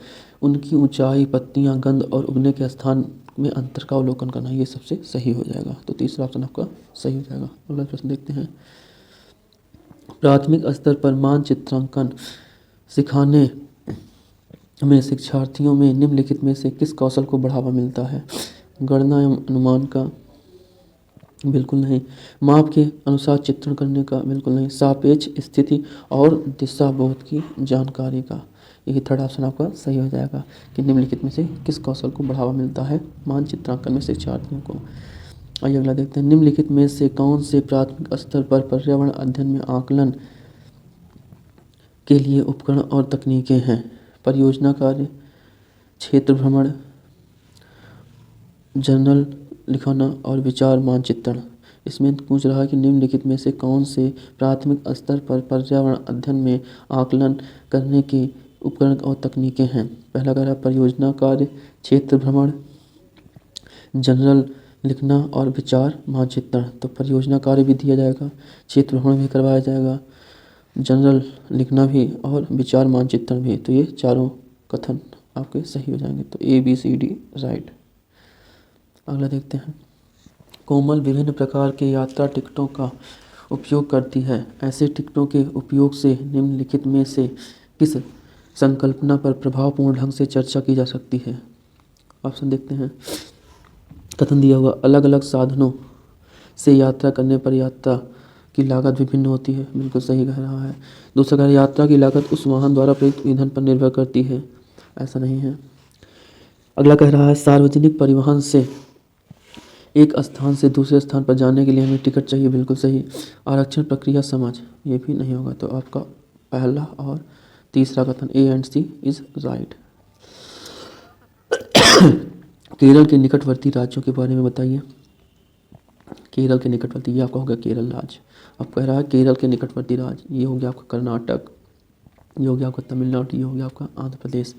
उनकी ऊंचाई, पत्तियां, गंध और उगने के स्थान में अंतर का अवलोकन करना, ये सबसे सही हो जाएगा। तो तीसरा ऑप्शन आपका सही हो जाएगा। अगला प्रश्न देखते हैं। प्राथमिक स्तर पर मानचित्रांकन सिखाने में शिक्षार्थियों में निम्नलिखित में से किस कौशल को बढ़ावा मिलता है? गणना एवं अनुमान का, बिल्कुल नहीं। माप के अनुसार चित्रण करने का, बिल्कुल नहीं। सापेक्ष स्थिति और दिशा बोध की जानकारी का, यही थर्ड ऑप्शन आपका सही हो जाएगा कि निम्नलिखित में से किस कौशल को बढ़ावा मिलता है मानचित्रांकन में शिक्षार्थियों को। आइए अगला देखते हैं। निम्नलिखित में से कौन से प्राथमिक स्तर पर पर्यावरण अध्ययन में आकलन के लिए उपकरण और तकनीकें हैं? परियोजना कार्य, क्षेत्र भ्रमण, जर्नल लिखना और विचार मानचित्रण। इसमें पूछ रहा है कि निम्नलिखित में से कौन से प्राथमिक स्तर पर पर्यावरण अध्ययन में आकलन करने के उपकरण और तकनीकें हैं? पहला कह रहा है परियोजना कार्य, क्षेत्र भ्रमण, जर्नल लिखना और विचार मानचित्रण। तो परियोजना कार्य भी दिया जाएगा, क्षेत्र भ्रमण भी करवाया जाएगा, जनरल लिखना भी और विचार मानचित्रण भी। तो ये चारों कथन आपके सही हो जाएंगे। तो A B C D right. अगला देखते हैं, कोमल विभिन्न प्रकार के यात्रा टिकटों का उपयोग करती है। ऐसे टिकटों के उपयोग से निम्नलिखित में से किस संकल्पना पर प्रभावपूर्ण ढंग से चर्चा की जा सकती है। ऑप्शन देखते हैं, कथन दिया हुआ, अलग अलग साधनों से यात्रा करने पर यात्रा की लागत विभिन्न होती है, बिल्कुल सही कह रहा है। दूसरा कह रहा है, यात्रा की लागत उस वाहन द्वारा प्रयुक्त ईंधन पर निर्भर करती है, ऐसा नहीं है। अगला कह रहा है, सार्वजनिक परिवहन से एक स्थान से दूसरे स्थान पर जाने के लिए हमें टिकट चाहिए, बिल्कुल सही। आरक्षण प्रक्रिया समझ, ये भी नहीं होगा। तो आपका पहला और तीसरा कथन A and C is right. Kerala के निकटवर्ती राज्यों के बारे में बताइए। केरल के निकटवर्ती, ये आपका हो गया केरल राज्य। अब कह रहा है केरल के निकटवर्ती राज्य, ये हो गया आपका कर्नाटक, ये हो गया आपका तमिलनाडु, ये हो गया आपका आंध्र प्रदेश।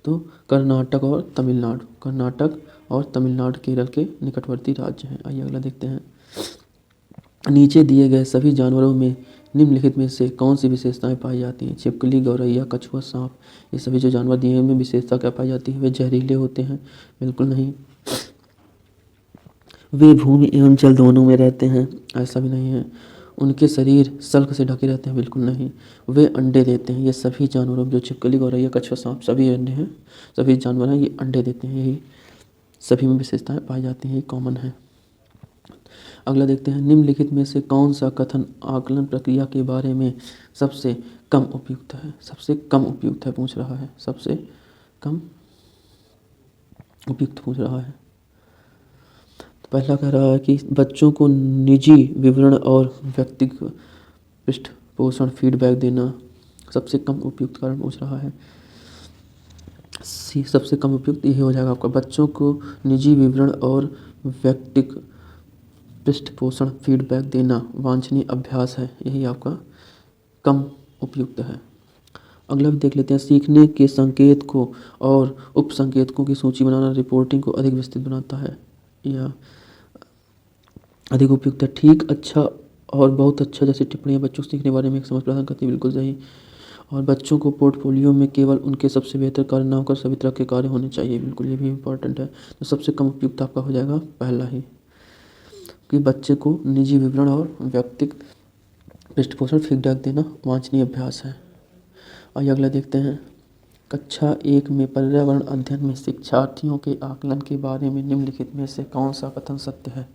तो कर्नाटक और तमिलनाडु, कर्नाटक और तमिलनाडु केरल के निकटवर्ती राज्य हैं। आइए अगला देखते हैं, नीचे दिए गए सभी जानवरों में निम्नलिखित में से कौन सी विशेषताएं पाई जाती हैं। छिपकली, गौरैया, कछुआ, सांप, ये सभी जो जानवर दिए हैं उनमें विशेषता क्या पाई जाती है। वे जहरीले होते हैं, बिल्कुल नहीं। वे भूमि एवं जल दोनों में रहते हैं, ऐसा भी नहीं है। उनके शरीर सल्क से ढके रहते हैं, बिल्कुल नहीं। वे अंडे देते हैं, ये सभी जानवरों जो छिपकली, गौरैया, कछुआ, सांप सभी अंडे हैं, सभी जानवर हैं ये अंडे देते हैं, यही सभी में विशेषताएं पाई जाती हैं, ये कॉमन है। अगला देखते हैं, निम्नलिखित में से कौन सा कथन आकलन प्रक्रिया के बारे में सबसे कम उपयुक्त है। सबसे कम उपयुक्त है पूछ रहा है, सबसे कम उपयुक्त पूछ रहा है। तो पहला कह रहा है कि बच्चों को निजी विवरण और व्यक्तिगत पृष्ठपोषण फीडबैक देना सबसे कम उपयुक्त कारण पूछ रहा है। सी सबसे कम उपयुक्त यही हो जाएगा आपका, बच्चों को निजी विवरण और व्यक्तिगत पृष्ठपोषण फीडबैक देना वांछनीय अभ्यास है, यही आपका कम उपयुक्त है। अगला भी देख लेते हैं, सीखने के संकेत को और उपसंकेतकों की सूची बनाना रिपोर्टिंग को अधिक विस्तृत बनाता है या अधिक उपयुक्त है। ठीक, अच्छा और बहुत अच्छा जैसी टिप्पणियां बच्चों को सीखने के बारे में एक समझ प्रदान करती है, बिल्कुल सही। और बच्चों को पोर्टफोलियो में केवल उनके सबसे बेहतर कार्य न होकर सभी तरह के कार्य होने चाहिए, बिल्कुल ये भी इम्पोर्टेंट है। तो सबसे कम उपयुक्त आपका हो जाएगा पहला ही, कि बच्चे को निजी विवरण और व्यक्तिगत पृष्ठपोषण फीडबैक देना वांछनीय अभ्यास है। आइए अगला देखते हैं, कक्षा 1 में पर्यावरण अध्ययन में शिक्षार्थियों के आकलन के बारे में निम्नलिखित में से कौन सा कथन सत्य है।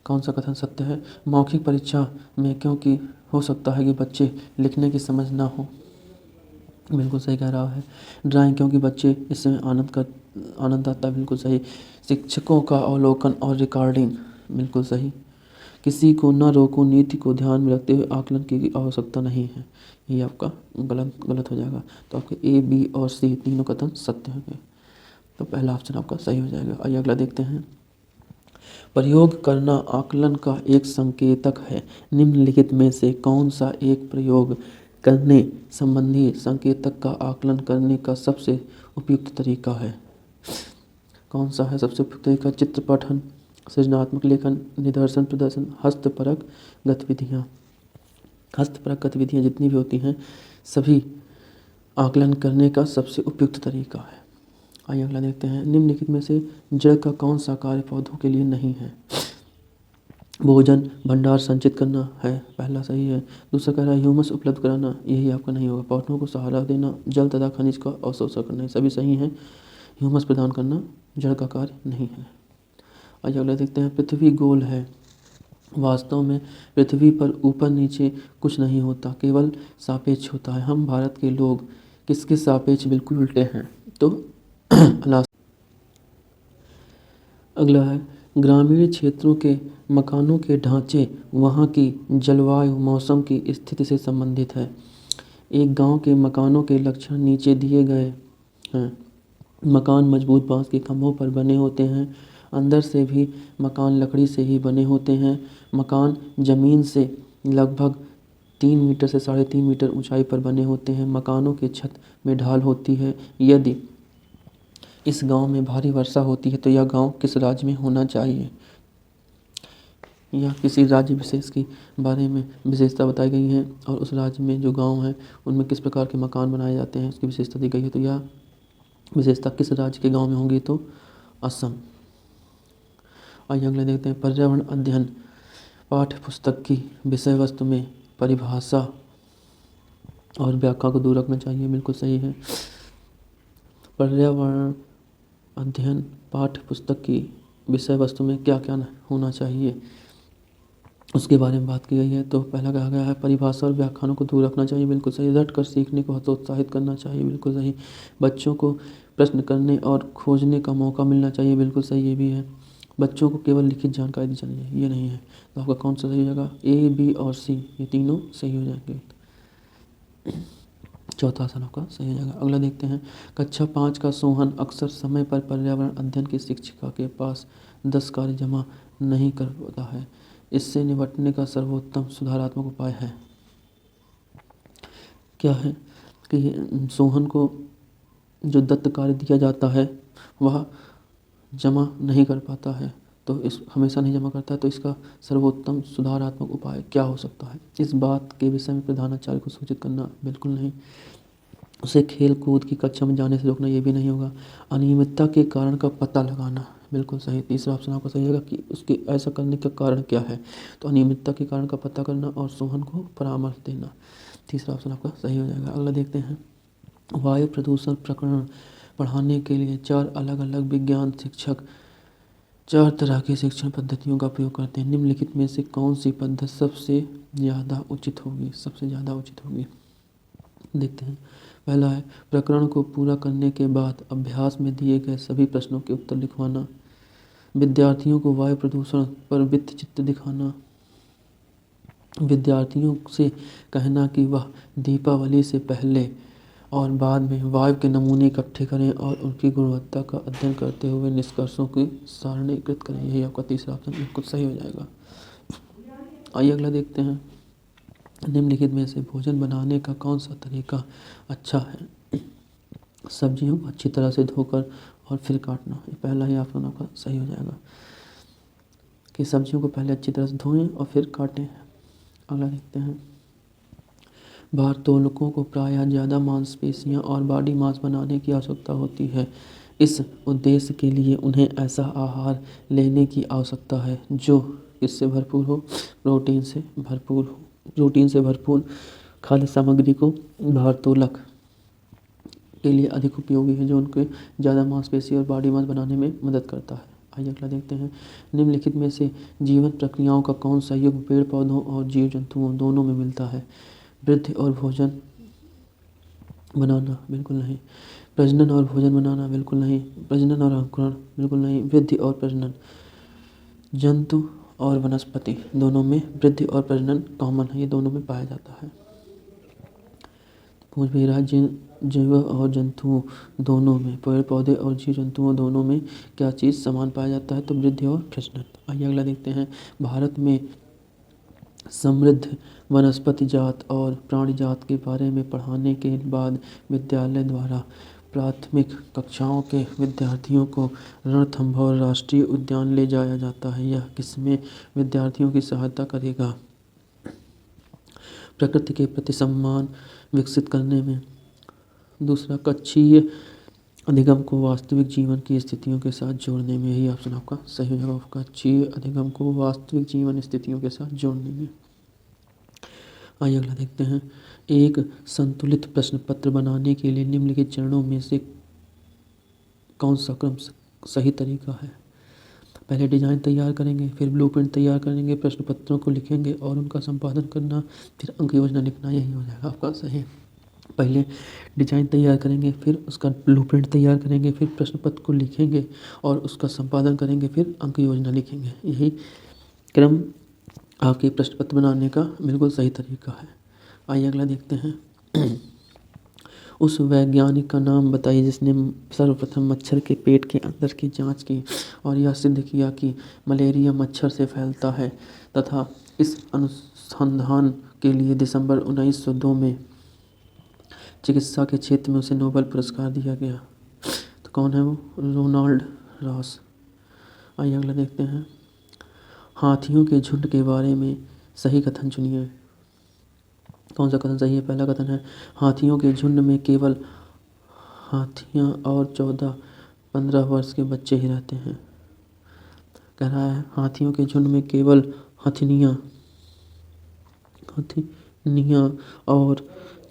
कौन सा कथन सत्य है। मौखिक परीक्षा में क्योंकि हो सकता है कि बच्चे लिखने की समझ ना हो, बिल्कुल सही कह रहा है। ड्राइंग क्योंकि बच्चे इसमें आनंद आता है, बिल्कुल सही। शिक्षकों का अवलोकन और रिकॉर्डिंग, बिल्कुल सही। किसी को न रोको नीति को ध्यान में रखते हुए आकलन की आवश्यकता नहीं है, ये आपका गलत हो जाएगा। तो आपके ए बी और सी तीनों कथन सत्य होंगे, तो पहला ऑप्शन आपका सही हो जाएगा। आइए अगला देखते हैं, प्रयोग करना आकलन का एक संकेतक है। निम्नलिखित में से कौन सा एक प्रयोग करने संबंधी संकेतक का आकलन करने का सबसे उपयुक्त तरीका है। कौन सा है सबसे उपयुक्त तरीका। चित्र पठन, सृजनात्मक लेखन, निदर्शन प्रदर्शन, हस्तपरक गतिविधियाँ। हस्तपरक गतिविधियाँ जितनी भी होती हैं सभी आकलन करने का सबसे उपयुक्त तरीका है। आइए अगला देखते हैं, निम्नलिखित में से जड़ का कौन सा कार्य पौधों के लिए नहीं है। भोजन भंडार संचित करना है, पहला सही है। दूसरा कह रहा है ह्यूमस उपलब्ध कराना, यही आपका नहीं होगा। पौधों को सहारा देना, जल तथा खनिज का अवशोषण करना, सभी सही हैं। ह्यूमस प्रदान करना जड़ का कार्य नहीं है। आइए अगला देखते हैं, पृथ्वी गोल है। वास्तव में पृथ्वी पर ऊपर नीचे कुछ नहीं होता, केवल सापेक्ष होता है। हम भारत के लोग किसके सापेक्ष बिल्कुल उल्टे हैं, तो अगला है, ग्रामीण क्षेत्रों के मकानों के ढांचे वहाँ की जलवायु मौसम की स्थिति से संबंधित है। एक गांव के मकानों के लक्षण नीचे दिए गए हैं। मकान मजबूत बांस के खंभों पर बने होते हैं। अंदर से भी मकान लकड़ी से ही बने होते हैं। मकान ज़मीन से लगभग 3 मीटर से 3.5 मीटर ऊंचाई पर बने होते हैं। मकानों के छत में ढाल होती है। यदि इस गांव में भारी वर्षा होती है तो यह गांव किस राज्य में होना चाहिए। या किसी राज्य विशेष के बारे में विशेषता बताई गई है और उस राज्य में जो गांव है उनमें किस प्रकार के मकान बनाए जाते हैं उसकी विशेषता दी गई है, तो यह विशेषता किस राज्य के गांव में होंगी, तो असम। आइए अगला देखते हैं। पर्यावरण अध्ययन पाठ्य पुस्तक की विषय वस्तु में परिभाषा और व्याख्या को दूर रखना चाहिए, बिल्कुल सही है। पर्यावरण अध्ययन पाठ्य पुस्तक की विषय वस्तु में क्या क्या होना चाहिए, उसके बारे में बात की गई है। तो पहला कहा गया है परिभाषा और व्याख्यानों को दूर रखना चाहिए, बिल्कुल सही। रट कर सीखने को हतोत्साहित करना चाहिए, बिल्कुल सही। बच्चों को प्रश्न करने और खोजने का मौका मिलना चाहिए, बिल्कुल सही, ये भी है। बच्चों को केवल लिखित जानकारी दी जानी चाहिए, ये नहीं है। तो आपका कौन सा सही हो जाएगा, ए, बी और सी, ये तीनों सही हो जाएंगे। चौथा आसन आपका सही हो जाएगा। अगला देखते हैं। कक्षा 5 का सोहन अक्सर समय पर पर्यावरण अध्ययन की शिक्षिका के पास 10 कार्य जमा नहीं कर पाता है। इससे निपटने का सर्वोत्तम सुधारात्मक उपाय है। क्या है कि सोहन को जो दत्त कार्य दिया जाता है वह जमा नहीं कर पाता है, तो इस हमेशा नहीं जमा करता है, तो इसका सर्वोत्तम सुधारात्मक उपाय क्या हो सकता है। इस बात के विषय में प्रधानाचार्य को सूचित करना, बिल्कुल नहीं। उसे खेल कूद की कक्षा में जाने से रोकना, ये भी नहीं होगा। अनियमितता के कारण का पता लगाना, बिल्कुल सही। तीसरा ऑप्शन आपका सही होगा कि उसके ऐसा करने का कारण क्या है, तो अनियमितता के कारण का पता करना और सोहन को परामर्श देना, तीसरा ऑप्शन आपका सही हो जाएगा। अगला देखते हैं। वायु प्रदूषण प्रकरण पढ़ाने के लिए 4 अलग अलग विज्ञान शिक्षक 4 तरह की शिक्षण पद्धतियों का प्रयोग करते हैं। निम्नलिखित में से कौन सी पद्धति सबसे ज़्यादा उचित होगी, सबसे ज़्यादा उचित होगी, देखते हैं। पहला है प्रकरण को पूरा करने के बाद अभ्यास में दिए गए सभी प्रश्नों के उत्तर लिखवाना। विद्यार्थियों को वायु प्रदूषण पर वृत्त चित्र दिखाना। विद्यार्थियों से कहना कि वह दीपावली से पहले और बाद में वायु के नमूने इकट्ठे करें और उनकी गुणवत्ता का अध्ययन करते हुए निष्कर्षों की सारणीकृत करें। यही आपका तीसरा ऑप्शन बिल्कुल सही हो जाएगा। आइए अगला देखते हैं। निम्नलिखित में से भोजन बनाने का कौन सा तरीका अच्छा है। सब्जियों को अच्छी तरह से धोकर और फिर काटना, ये पहला ही ऑप्शन आपका सही हो जाएगा कि सब्जियों को पहले अच्छी तरह से धोएं और फिर काटें। अगला देखते हैं। भारोत्तोलकों को प्रायः ज़्यादा मांसपेशियां और बॉडी मास बनाने की आवश्यकता होती है। इस उद्देश्य के लिए उन्हें ऐसा आहार लेने की आवश्यकता है जो इससे भरपूर हो, प्रोटीन से भरपूर खाद्य सामग्री को भारोत्तोलक के लिए अधिक उपयोगी है, जो उनके ज़्यादा मांसपेशी और बॉडी मास बनाने में मदद करता है। आइए अगला देखते हैं। निम्नलिखित में से जीवन प्रक्रियाओं का कौन सा युग पेड़ पौधों और जीव जंतुओं दोनों में मिलता है। वृद्धि और भोजन बनाना, बिल्कुल नहीं। प्रजनन और भोजन बनाना, बिल्कुल नहीं। प्रजनन और अंकुरण, बिल्कुल नहीं। वृद्धि और प्रजनन, जंतु और वनस्पति दोनों में वृद्धि और प्रजनन कॉमन है, ये दोनों में पाया जाता है। पूछ भी रहा जीव और जंतुओं दोनों में, पेड़ पौधे और जीव जंतुओं दोनों में क्या चीज़ समान पाया जाता है, तो वृद्धि और प्रजनन। आइए अगला देखते हैं। भारत में समृद्ध वनस्पति जात और प्राणी जात के बारे में पढ़ाने के बाद विद्यालय द्वारा प्राथमिक कक्षाओं के विद्यार्थियों को रणथंभौर राष्ट्रीय उद्यान ले जाया जाता है। यह किसमें विद्यार्थियों की सहायता करेगा। प्रकृति के प्रति सम्मान विकसित करने में। दूसरा, कक्षीय अधिगम को वास्तविक जीवन की स्थितियों के साथ जोड़ने में। यही ऑप्शन आपका सही हो जाएगा। कक्षीय अधिगम को वास्तविक जीवन स्थितियों के साथ जोड़ने में। आइए अगला देखते हैं। एक संतुलित प्रश्न पत्र बनाने के लिए निम्नलिखित चरणों में से कौन सा क्रम सही तरीका है। पहले डिजाइन तैयार करेंगे, फिर ब्लूप्रिंट तैयार करेंगे, प्रश्न पत्रों को लिखेंगे और उनका संपादन करना, फिर अंक योजना लिखना। यही हो जाएगा आपका सही। पहले डिजाइन तैयार करेंगे, फिर उसका ब्लूप्रिंट तैयार करेंगे, फिर प्रश्न पत्र को लिखेंगे और उसका संपादन करेंगे, फिर अंक योजना लिखेंगे। यही क्रम आपके प्रश्न पत्र बनाने का बिल्कुल सही तरीका है। आइए अगला देखते हैं। उस वैज्ञानिक का नाम बताइए जिसने सर्वप्रथम मच्छर के पेट के अंदर की जांच की और यह सिद्ध किया कि मलेरिया मच्छर से फैलता है तथा इस अनुसंधान के लिए दिसंबर 1902 में चिकित्सा के क्षेत्र में उसे नोबेल पुरस्कार दिया गया। तो कौन है वो, रोनाल्ड रॉस। आइए अगला देखते हैं। हाथियों के झुंड के बारे में सही कथन चुनिए। कौन सा कथन सही है। पहला कथन है हाथियों के झुंड में केवल हाथियाँ और 14-15 वर्ष के बच्चे ही रहते हैं। कह रहा है हाथियों के झुंड में केवल हथिनियाँ और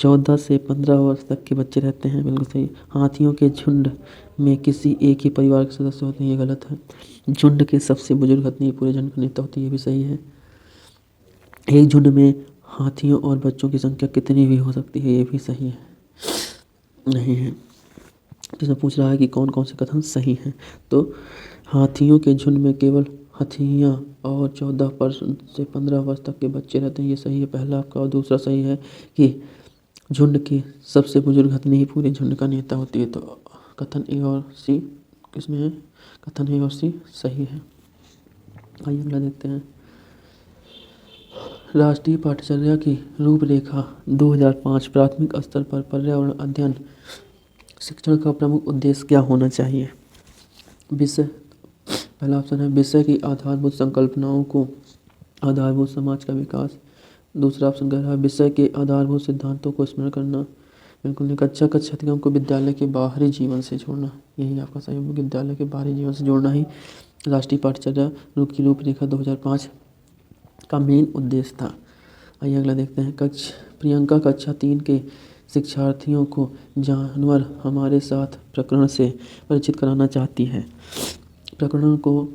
14 से 15 वर्ष तक के बच्चे रहते हैं। बिल्कुल सही। हाथियों के झुंड में किसी एक ही परिवार के सदस्य होते हैं, ये गलत है। झुंड के सबसे बुजुर्ग हथिनी पूरे झुंड का नेता होती है, ये भी सही है। एक झुंड में हाथियों और बच्चों की संख्या कितनी भी हो सकती है, ये भी सही है, नहीं है। तो इसमें पूछ रहा है कि कौन कौन से कथन सही हैं। तो हाथियों के झुंड में केवल हथिनियाँ और 14 वर्ष से 15 वर्ष तक के बच्चे रहते हैं, ये सही है पहला आपका। और दूसरा सही है कि झुंड की सबसे बुजुर्ग हथिनी ही पूरे झुंड का नेता होती है। तो कथन ए और सी किसमें है? कथन ए और सी सही है। आइए अगला देखते हैं। राष्ट्रीय पाठ्यचर्या की रूपरेखा 2005 प्राथमिक स्तर पर पर्यावरण अध्ययन शिक्षण का प्रमुख उद्देश्य क्या होना चाहिए? विषय, पहला ऑप्शन है विषय की आधारभूत संकल्पनाओं को आधारभूत समाज का विकास। दूसरा ऑप्शन कह रहा है विषय के आधारभूत सिद्धांतों को स्मरण करना। बिल्कुल नहीं। कक्षा छात्रों को विद्यालय के बाहरी जीवन से जोड़ना, यही आपका सही है। विद्यालय के बाहरी जीवन से जोड़ना ही राष्ट्रीय पाठ्यचर्या की रूपरेखा 2005 का मेन उद्देश्य था। आइए अगला देखते हैं। प्रियंका कक्षा 3 के शिक्षार्थियों को जानवर हमारे साथ प्रकरण से परिचित कराना चाहती है। प्रकरण को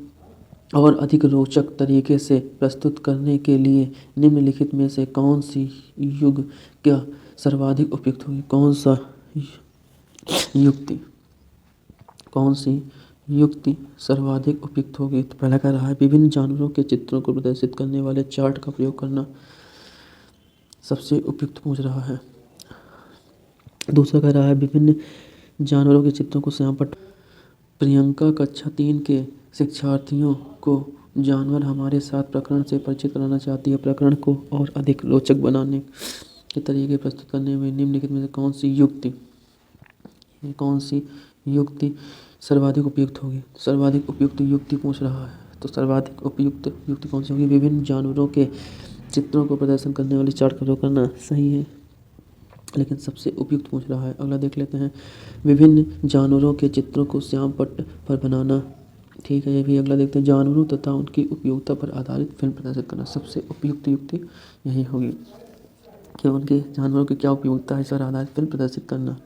और अधिक रोचक तरीके से प्रस्तुत करने के लिए निम्नलिखित में से कौन सी युक्ति सर्वाधिक उपयुक्त होगी? कौन सी युक्ति सर्वाधिक उपयुक्त होगी? तो पहला कह रहा है विभिन्न जानवरों के चित्रों को प्रदर्शित करने वाले चार्ट का प्रयोग करना सबसे उपयुक्त पूछ रहा है। दूसरा कह रहा है विभिन्न जानवरों के चित्रों को श्याम पट्ट। प्रियंका कक्षा 3 के शिक्षार्थियों को जानवर हमारे साथ प्रकरण से परिचित कराना चाहती है। प्रकरण को और अधिक रोचक बनाने के तरीके प्रस्तुत करने में निम्नलिखित में से कौन सी युक्ति सर्वाधिक उपयुक्त होगी? सर्वाधिक उपयुक्त युक्ति पूछ रहा है। तो सर्वाधिक उपयुक्त युक्ति कौन सी होगी? विभिन्न जानवरों के चित्रों को प्रदर्शन करने वाली चार्ट का प्रयोग करना, सही है, लेकिन सबसे उपयुक्त पूछ रहा है। अगला देख लेते हैं। विभिन्न जानवरों के चित्रों को श्याम पट्ट पर बनाना, ठीक है, ये भी। अगला देखते हैं। जानवरों तथा उनकी उपयोगिता पर आधारित फिल्म प्रदर्शित करना, सबसे उपयुक्त युक्ति यही होगी कि उनके जानवरों की क्या उपयोगिता है इस पर आधारित फिल्म प्रदर्शित करना।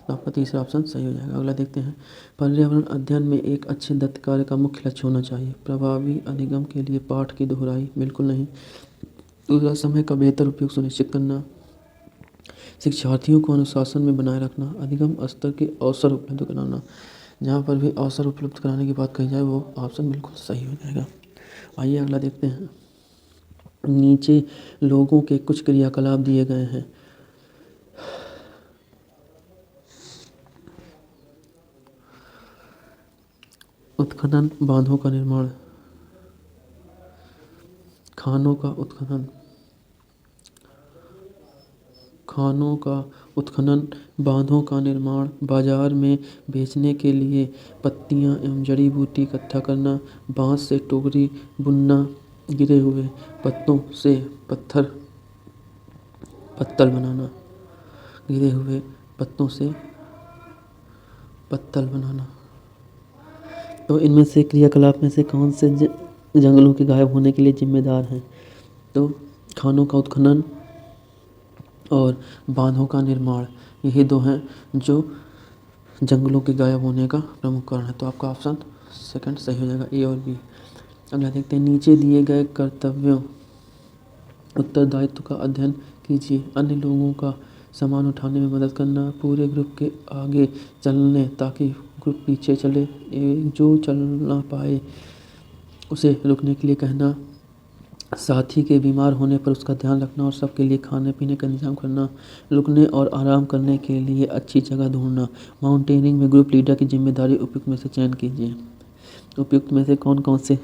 तो आपका तीसरा ऑप्शन सही हो जाएगा। अगला देखते हैं। पर्यावरण अध्ययन में एक अच्छे दत्त कार्य का मुख्य लक्ष्य होना चाहिए। प्रभावी अधिगम के लिए पाठ की दोहराई, बिल्कुल नहीं। दूसरा, समय का बेहतर उपयोग सुनिश्चित करना। शिक्षार्थियों को अनुशासन में बनाए रखना। अधिगम स्तर के अवसर उपलब्ध कराना। जहाँ पर भी अवसर उपलब्ध कराने की बात कही जाए वो ऑप्शन बिल्कुल सही हो जाएगा। आइए अगला देखते हैं। नीचे लोगों के कुछ क्रियाकलाप दिए गए हैं। उत्खनन, बांधों का निर्माण, खानों का उत्खनन, बांधों का निर्माण, बाजार में बेचने के लिए पत्तियां एवं जड़ी बूटी इकट्ठा करना, बांस से टोकरी बुनना, गिरे हुए पत्तों से पत्तल बनाना, गिरे हुए पत्तों से पत्तल बनाना। तो इनमें से क्रियाकलाप में से कौन से जंगलों के गायब होने के लिए जिम्मेदार हैं? तो खानों का उत्खनन और बांधों का निर्माण, यही दो हैं जो जंगलों के गायब होने का प्रमुख कारण है। तो आपका ऑप्शन सेकंड सही हो जाएगा, ए और बी। अगला देखते हैं। नीचे दिए गए कर्तव्यों उत्तरदायित्व का अध्ययन कीजिए। अन्य लोगों का सामान उठाने में मदद करना, पूरे ग्रुप के आगे चलने ताकि ग्रुप पीछे चले, जो चल ना पाए उसे रुकने के लिए कहना, साथी के बीमार होने पर उसका ध्यान रखना और सबके लिए खाने पीने का इंतजाम करना, रुकने और आराम करने के लिए अच्छी जगह ढूंढना। माउंटेनिंग में ग्रुप लीडर की जिम्मेदारी उपयुक्त में से चयन कीजिए। उपयुक्त में से कौन कौन से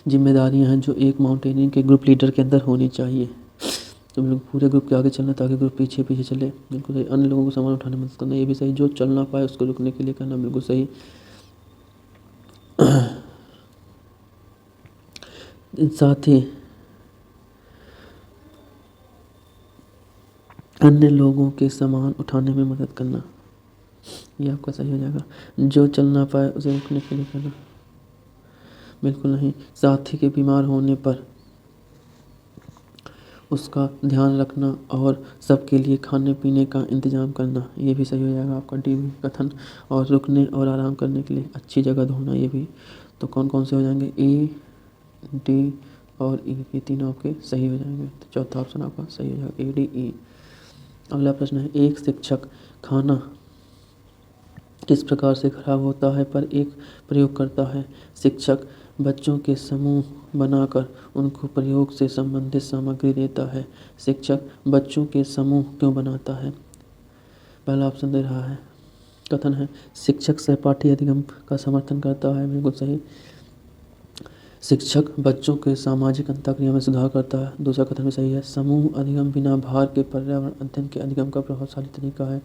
जिम्मेदारियां हैं जो एक माउंटेनिंग के ग्रुप लीडर के अंदर होनी चाहिए? तो बिल्कुल पूरे ग्रुप के आगे चलना ताकि ग्रुप पीछे पीछे चले, बिल्कुल सही। अन्य लोगों को सामान उठाने में मदद करना, ये भी सही। जो चल ना पाए उसको रुकने के लिए कहना, बिल्कुल सही। साथ ही अन्य लोगों के सामान उठाने में मदद करना, ये आपका सही हो जाएगा। जो चल ना पाए उसे रुकने के लिए कहना, बिल्कुल नहीं। साथी के बीमार होने पर उसका ध्यान रखना और सबके लिए खाने पीने का इंतज़ाम करना, ये भी सही हो जाएगा आपका डी कथन। और रुकने और आराम करने के लिए अच्छी जगह ढूंढना, ये भी। तो कौन कौन से हो जाएंगे, ए, डी और ई, ये तीनों आपके सही हो जाएंगे। तो चौथा ऑप्शन आपका सही हो जाएगा, ए, डी, ई। अगला प्रश्न है, एक शिक्षक खाना किस प्रकार से खराब होता है पर एक प्रयोग करता है। शिक्षक बच्चों के समूह बनाकर उनको प्रयोग से संबंधित सामग्री देता है। शिक्षक बच्चों के समूह क्यों बनाता है। पहला ऑप्शन दे रहा है, कथन है शिक्षक सहपाठी अधिगम का समर्थन करता है, बिल्कुल सही। शिक्षक बच्चों के सामाजिक अंतःक्रिया में सुधार करता है, दूसरा कथन भी सही है। समूह अधिगम बिना भार के पर्यावरण अध्ययन के अधिगम का प्रभावशाली तरीका है।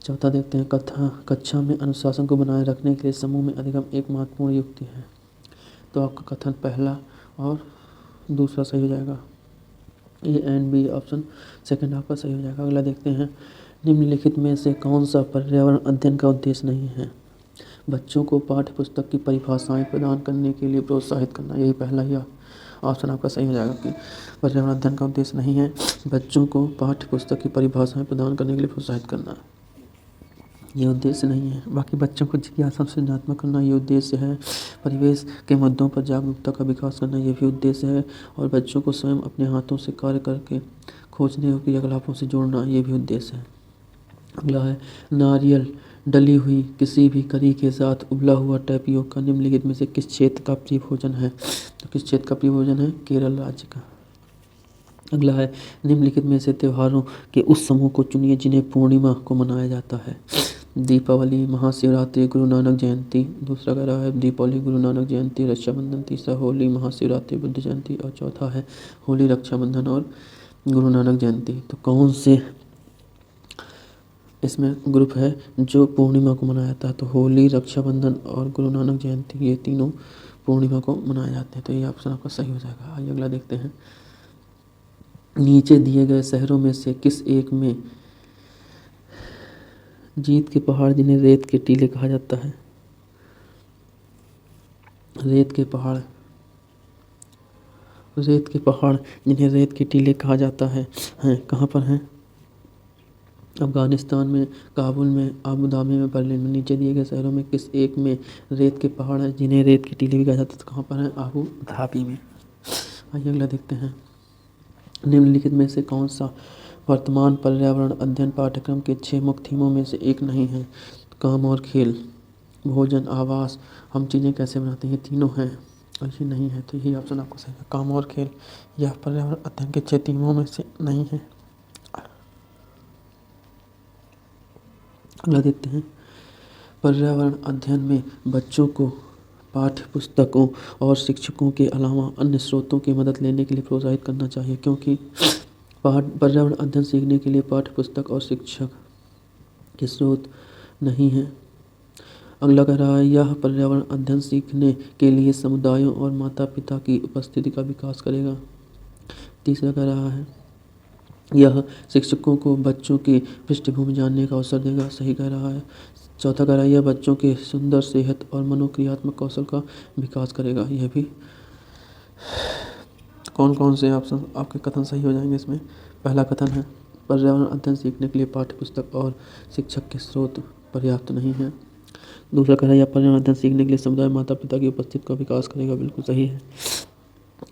चौथा देखते हैं, कक्षा में अनुशासन को बनाए रखने के लिए समूह में अधिगम एक महत्वपूर्ण युक्ति है। तो आपका कथन पहला और दूसरा सही हो जाएगा, A and B option second आपका सही हो जाएगा। अगला देखते हैं, निम्नलिखित में से कौन सा पर्यावरण अध्ययन का उद्देश्य नहीं है। बच्चों को पाठ्य पुस्तक की परिभाषाएं प्रदान करने के लिए प्रोत्साहित करना, यही पहला ही ऑप्शन आपका सही हो जाएगा कि पर्यावरण अध्ययन का उद्देश्य नहीं है बच्चों को पाठ्य पुस्तक की परिभाषाएं प्रदान करने के लिए प्रोत्साहित करना, ये उद्देश्य नहीं है। बाकी बच्चों को जिज्ञासा सृजनात्मक करना, ये उद्देश्य है। परिवेश के मुद्दों पर जागरूकता का विकास करना, ये भी उद्देश्य है। और बच्चों को स्वयं अपने हाथों से कार्य करके खोजने और क्रियाकलापों से जोड़ना, ये भी उद्देश्य है। अगला है, नारियल डली हुई किसी भी करी के साथ उबला हुआ टैपियोका निम्नलिखित में से किस क्षेत्र का प्रिय भोजन है। तो किस क्षेत्र का प्रिय भोजन है, केरल राज्य का। अगला है, निम्नलिखित में से त्योहारों के उस समूह को चुनिए जिन्हें पूर्णिमा को मनाया जाता है। दीपावली, महाशिवरात्रि, गुरु नानक जयंती। दूसरा कह रहा है दीपावली, गुरु नानक जयंती, रक्षाबंधन। तीसरा होली, महाशिवरात्रि, बुद्ध जयंती। और चौथा है होली, रक्षाबंधन और गुरु नानक जयंती। तो कौन से इसमें ग्रुप है जो पूर्णिमा को मनाया जाता है। तो होली, रक्षाबंधन और गुरु नानक जयंती, ये तीनों पूर्णिमा को मनाए जाते हैं। तो ये ऑप्शन आपका सही हो जाएगा। आइए अगला देखते हैं, नीचे दिए गए शहरों में से किस एक में जीत के पहाड़ जिन्हें रेत के टीले कहा जाता है। रेत के पहाड़ जिन्हें रेत के टीले कहा जाता है कहाँ पर हैं, अफगानिस्तान में, काबुल में, आबू धाबी में, बर्लिन में। नीचे दिए गए शहरों में किस एक में रेत के पहाड़ हैं जिन्हें रेत के टीले भी कहा जाता है। तो कहाँ पर है, आबू धाबी में। आइए अगला देखते हैं, निम्नलिखित में से कौन सा वर्तमान पर्यावरण अध्ययन पाठ्यक्रम के 6 मुख्य थीमों में से एक नहीं है। काम और खेल, भोजन, आवास, हम चीज़ें कैसे बनाते हैं, ये तीनों हैं और ये नहीं है। तो यही ऑप्शन आपको सही है, काम और खेल यह पर्यावरण अध्ययन के 6 थीमों में से नहीं है। अगला देखते हैं, पर्यावरण अध्ययन में बच्चों को पाठ्य पुस्तकों और शिक्षकों के अलावा अन्य स्रोतों की मदद लेने के लिए प्रोत्साहित करना चाहिए, क्योंकि पर्यावरण अध्ययन सीखने के लिए पाठ्य पुस्तक और शिक्षक के स्रोत नहीं हैं। अगला कह रहा है, यह पर्यावरण अध्ययन सीखने के लिए समुदायों और माता पिता की उपस्थिति का विकास करेगा। तीसरा कह रहा है, यह शिक्षकों को बच्चों की पृष्ठभूमि जानने का अवसर देगा, सही कह रहा है। चौथा कह रहा है, यह बच्चों के सुंदर सेहत और मनोक्रियात्मक कौशल का विकास करेगा, यह भी। कौन कौन से ऑप्शन आपके कथन सही हो जाएंगे इसमें। पहला कथन है, पर्यावरण अध्ययन सीखने के लिए पाठ्य पुस्तक और शिक्षक के स्रोत पर्याप्त नहीं है। दूसरा कह रहा है, यह पर्यावरण अध्ययन सीखने के लिए समुदाय माता पिता की उपस्थिति का विकास करेगा, बिल्कुल सही है।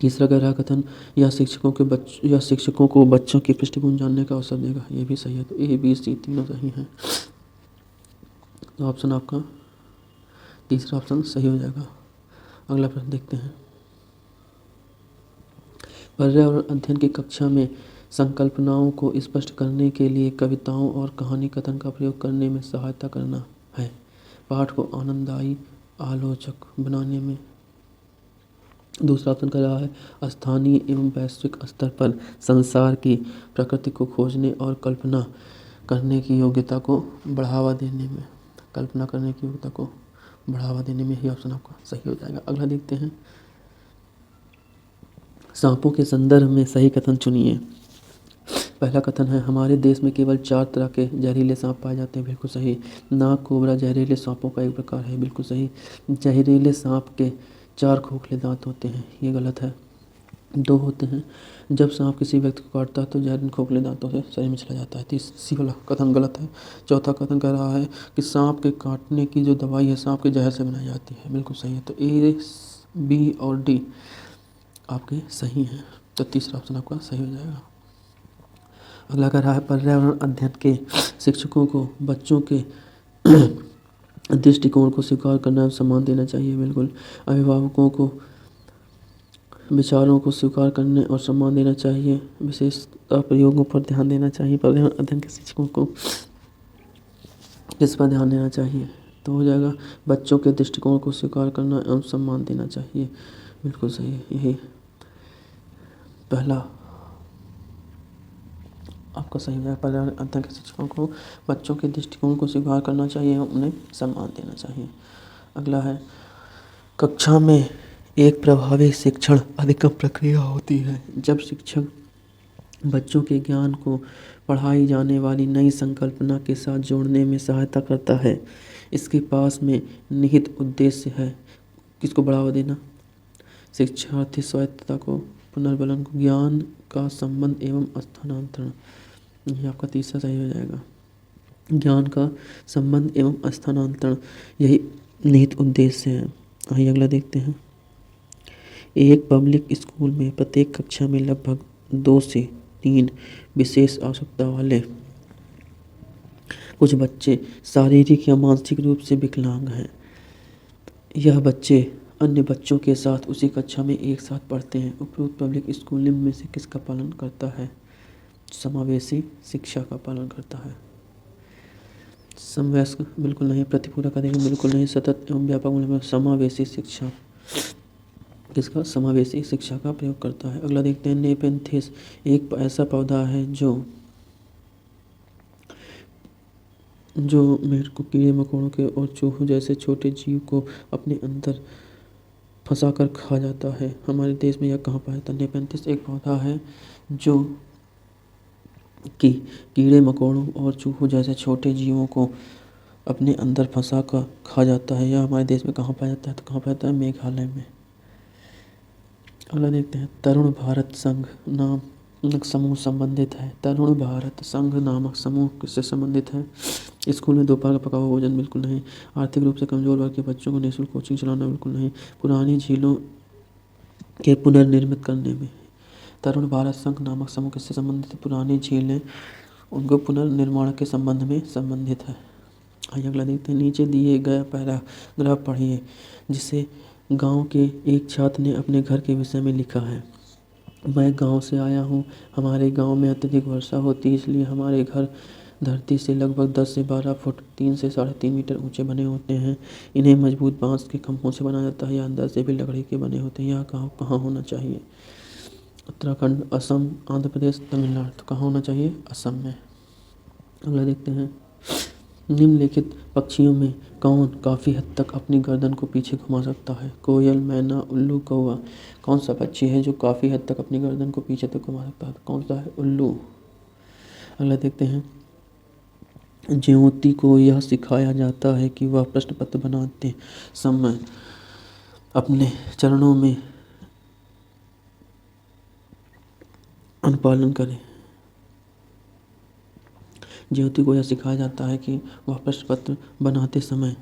तीसरा कह रहा है कथन, यह शिक्षकों को बच्चों की पृष्ठभूमि जानने का अवसर देगा, ये भी सही है। तो ए, बी, सी तीनों सही हैं। तो ऑप्शन आपका तीसरा ऑप्शन सही हो जाएगा। अगला प्रश्न देखते हैं, पर्यावरण अध्ययन की कक्षा में संकल्पनाओं को स्पष्ट करने के लिए कविताओं और कहानी कथन का प्रयोग करने में सहायता करना है। पाठ को आनंददायी आलोचक बनाने में। दूसरा ऑप्शन कर रहा है, स्थानीय एवं वैश्विक स्तर पर संसार की प्रकृति को खोजने और कल्पना करने की योग्यता को बढ़ावा देने में। कल्पना करने की योग्यता को बढ़ावा देने में ही ऑप्शन आपका सही हो जाएगा। अगला देखते हैं, सांपों के संदर्भ में सही कथन चुनिए। पहला कथन है हमारे देश में केवल 4 तरह के जहरीले सांप पाए जाते हैं। बिल्कुल सही। नाग कोबरा जहरीले सांपों का एक प्रकार है। बिल्कुल सही। जहरीले सांप के 4 खोखले दांत होते हैं। ये गलत है। 2 होते हैं। जब सांप किसी व्यक्ति को काटता है तो जहर इन खोखले दांतों से शरीर में चला जाता है। तीसरी वाला कथन गलत है। चौथा कथन कह रहा है कि सांप के काटने की जो दवाई है सांप के जहर से बनाई जाती है। बिल्कुल सही है। तो ए, बी और डी आपके सही हैं। तो तीसरा ऑप्शन आपका सही हो जाएगा। अगला कह रहा है पर्यावरण अध्ययन के शिक्षकों को बच्चों के दृष्टिकोण को स्वीकार करना और सम्मान देना चाहिए। बिल्कुल। अभिभावकों को विचारों को स्वीकार करने और सम्मान देना चाहिए। विशेषता प्रयोगों पर ध्यान देना चाहिए। पर्यावरण अध्ययन के शिक्षकों को किस पर ध्यान देना चाहिए? तो हो जाएगा बच्चों के दृष्टिकोण को स्वीकार करना एवं सम्मान देना चाहिए। बिल्कुल सही। यही पहला आपका सही हो जाएगा। पर्यावरण अध्ययन के शिक्षकों को बच्चों के दृष्टिकोण को स्वीकार करना चाहिए एवं उन्हें सम्मान देना चाहिए। अगला है कक्षा में एक प्रभावी शिक्षण अधिगम प्रक्रिया होती है जब शिक्षक बच्चों के ज्ञान को पढ़ाई जाने वाली नई संकल्पना के साथ जोड़ने में सहायता करता है। इसके पास में निहित उद्देश्य है किसको बढ़ावा देना? शिक्षार्थी स्वायत्तता को, पुनर्बलन को, ज्ञान का संबंध एवं स्थानांतरण। ये आपका तीसरा सही हो जाएगा। ज्ञान का संबंध एवं स्थानांतरण यही निहित उद्देश्य है। आइए अगला देखते हैं। एक पब्लिक स्कूल में प्रत्येक कक्षा में लगभग 2 से 3 विशेष आवश्यकता वाले कुछ बच्चे शारीरिक या मानसिक रूप से विकलांग हैं। यह बच्चे अन्य बच्चों के साथ उसी कक्षा में एक साथ पढ़ते हैं। उपरोक्त पब्लिक स्कूल निम्न में से किसका पालन करता है? समावेशी शिक्षा का पालन करता है। समवयस्क बिल्कुल नहीं। प्रतिपूरक अधिगम बिल्कुल नहीं। सतत एवं व्यापक मूल्य में समावेशी शिक्षा किसका? समावेशी शिक्षा का प्रयोग करता है। अगला देखते हैं। नेपेंथिस एक ऐसा पौधा है जो मेढकों, कीड़े मकोड़ों के और चूहों जैसे छोटे जीव को अपने अंदर फंसाकर खा जाता है। हमारे देश में यह कहाँ पाया जाता है? नेपेंथिस एक पौधा है जो कि कीड़े मकोड़ों और चूहों जैसे छोटे जीवों को अपने अंदर फंसा कर खा जाता है। यह हमारे देश में कहाँ पाया जाता है? तो कहाँ पाया जाता है? मेघालय में। अगला देखते हैं। तरुण भारत संघ नामक समूह संबंधित है। तरुण भारत संघ नामक समूह किससे संबंधित है? स्कूल में दोपहर का पका हुआ भोजन बिल्कुल नहीं। आर्थिक रूप से कमजोर वर्ग के बच्चों को निःशुल्क कोचिंग चलाना बिल्कुल नहीं। पुरानी झीलों के पुनर्निर्मित करने में तरुण भारत संघ नामक समूह किससे संबंधित है? पुरानी झीलें उनको पुनर्निर्माण के संबंध में संबंधित है। आइए अगला देखते हैं। नीचे दिए गए पैराग्राफ पढ़िए जिसे गांव के एक छात्र ने अपने घर के विषय में लिखा है। मैं गांव से आया हूं। हमारे गांव में अत्यधिक वर्षा होती है, इसलिए हमारे घर धरती से लगभग 10 से 12 फुट 3 से 3.5 मीटर ऊंचे बने होते हैं। इन्हें मजबूत बांस के खंभों से बनाया जाता है या अंदर से भी लकड़ी के बने होते हैं। यह कहाँ होना चाहिए? उत्तराखंड, असम, आंध्र प्रदेश, तमिलनाडु। तो कहाँ होना चाहिए? असम में। अगला देखते हैं। निम्नलिखित पक्षियों में कौन काफ़ी हद तक अपनी गर्दन को पीछे घुमा सकता है? कोयल, मैना, उल्लू, कौवा। कौन सा पक्षी है जो काफ़ी हद तक अपनी गर्दन को पीछे तक घुमा सकता है? कौन सा है? उल्लू। अगला देखते हैं। ज्योति को यह सिखाया जाता है कि वह प्रश्न पत्र बनाते समय अपने चरणों में अनुपालन करें। ज्योति को यह सिखाया जाता है कि वह प्रश्न पत्र बनाते समय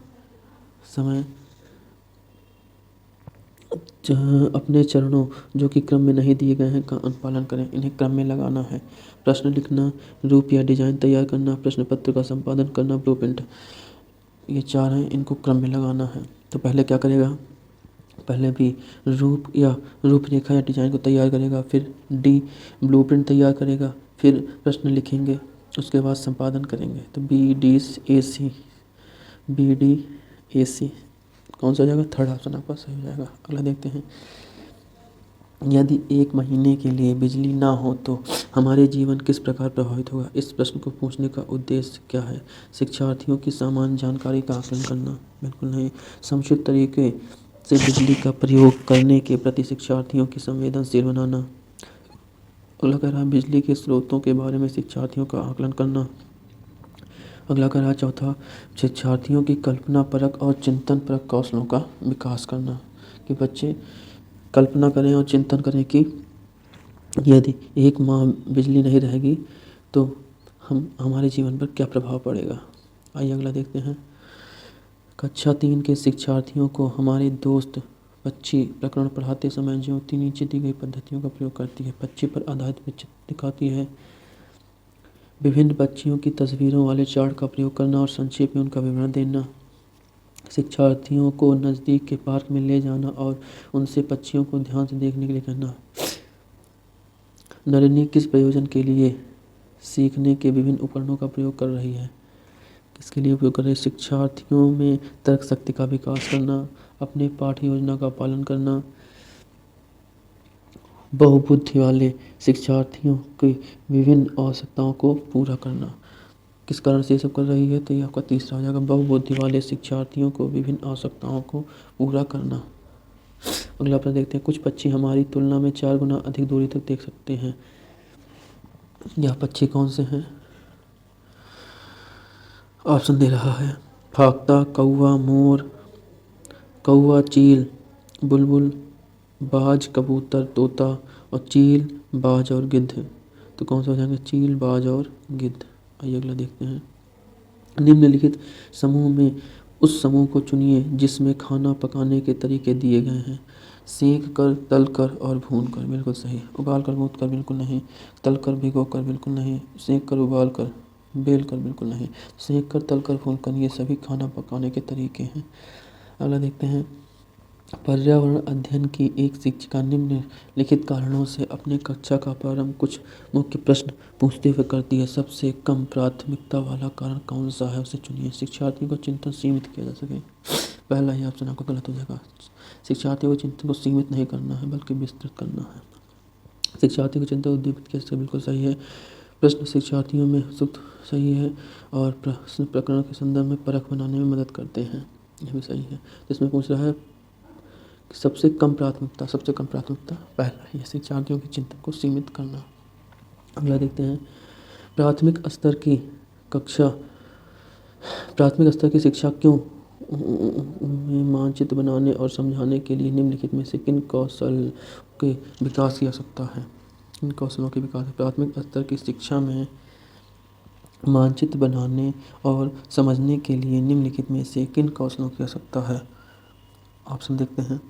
अपने चरणों जो कि क्रम में नहीं दिए गए हैं का अनुपालन करें। इन्हें क्रम में लगाना है। प्रश्न लिखना, रूप या डिजाइन तैयार करना, प्रश्न पत्र का संपादन करना, ब्लूप्रिंट, ये 4 हैं, इनको क्रम में लगाना है। तो पहले क्या करेगा? पहले भी रूपरेखा या डिजाइन को तैयार करेगा, फिर डी ब्लूप्रिंट तैयार करेगा, फिर प्रश्न लिखेंगे, उसके बाद संपादन करेंगे। तो BDAC कौन सा हो जाएगा? थर्ड ऑप्शन आपका सही हो जाएगा। अगला देखते हैं। यदि 1 महीने के लिए बिजली ना हो तो हमारे जीवन किस प्रकार प्रभावित होगा? इस प्रश्न को पूछने का उद्देश्य क्या है? शिक्षार्थियों की सामान्य जानकारी का आकलन करना बिल्कुल नहीं। समुचित तरीके से बिजली का प्रयोग करने के प्रति शिक्षार्थियों की संवेदनशील बनाना अगला कह रहा है बिजली के स्रोतों के बारे में शिक्षार्थियों का आकलन करना। अगला कह रहा है चौथा, शिक्षार्थियों की कल्पना परक और चिंतन परक कौशलों का विकास करना, कि बच्चे कल्पना करें और चिंतन करें कि यदि एक माह बिजली नहीं रहेगी तो हमारे जीवन पर क्या प्रभाव पड़ेगा। आइए अगला देखते हैं। कक्षा 3 के शिक्षार्थियों को हमारे दोस्त पक्षी प्रकरण पढ़ाते समय ज्योति नीचे दी गई पद्धतियों का प्रयोग करती है। पक्षी पर आधारित चित्र दिखाती है। विभिन्न पक्षियों की तस्वीरों वाले चार्ट का प्रयोग करना और संक्षेप में उनका विवरण देना। शिक्षार्थियों को नज़दीक के पार्क में ले जाना और उनसे पक्षियों को ध्यान से देखने के लिए कहना। नलिनी किस प्रयोजन के लिए सीखने के विभिन्न उपकरणों का प्रयोग कर रही है? किसके लिए उपयोग कर रही है? शिक्षार्थियों में तर्क शक्ति का विकास करना, अपने पाठ्य योजना का पालन करना, बहुबुद्धि वाले शिक्षार्थियों की विभिन्न आवश्यकताओं को पूरा करना। किस कारण से ये सब कर रही है? तो ये आपका तीसरा हो जाएगा, बहुबुद्धि वाले शिक्षार्थियों को विभिन्न आवश्यकताओं को पूरा करना। अगला प्रश्न देखते हैं। कुछ पक्षी हमारी तुलना में 4 गुना अधिक दूरी तक देख सकते हैं। यह पक्षी कौन से हैं? ऑप्शन दे रहा है फाख्ता, कौवा, मोर, कौवा, चील, बुलबुल, बाज, कबूतर, तोता और चील, बाज और गिद्ध। तो कौन सा हो जाएंगे? चील, बाज और गिद्ध। आइए अगला देखते हैं। निम्नलिखित समूह में उस समूह को चुनिए जिसमें खाना पकाने के तरीके दिए गए हैं। सेंक कर, तल कर और भून कर, बिल्कुल सही। उबाल कर, भून कर, बिल्कुल नहीं। तल कर, भिगो कर, बिल्कुल नहीं। सेंक कर, उबाल कर, बेल कर, बिल्कुल नहीं। सेंक कर, तल कर, भून कर, ये सभी खाना पकाने के तरीके हैं। अगला देखते हैं। पर्यावरण अध्ययन की एक शिक्षिका निम्नलिखित कारणों से अपने कक्षा का प्रारंभ कुछ मुख्य प्रश्न पूछते हुए करती है। सबसे कम प्राथमिकता वाला कारण कौन सा है, उसे चुनिए। शिक्षार्थियों को चिंतन सीमित किया जा सके। पहला ही ऑप्शन आपका गलत हो जाएगा। शिक्षार्थियों को चिंतन को सीमित नहीं करना है बल्कि विस्तृत करना है। शिक्षार्थियों को चिंतन उद्दीपित किया जा सके, बिल्कुल सही है। प्रश्न शिक्षार्थियों में सुप्त सही है और प्रश्न प्रकरण के संदर्भ में परख बनाने में मदद करते हैं, यह भी सही है। इसमें पूछ रहा है सबसे कम प्राथमिकता पहला ही है, शिक्षार्थियों के चिंतन को सीमित करना। अगला देखते हैं। प्राथमिक स्तर की शिक्षा क्यों में मानचित्र बनाने और समझाने के लिए निम्नलिखित में से किन कौशल के विकास की आवश्यकता है? इन कौशलों के विकास। प्राथमिक स्तर की शिक्षा में मानचित्र बनाने और समझने के लिए निम्नलिखित में से किन कौशलों की आवश्यकता है? ऑप्शन देखते हैं।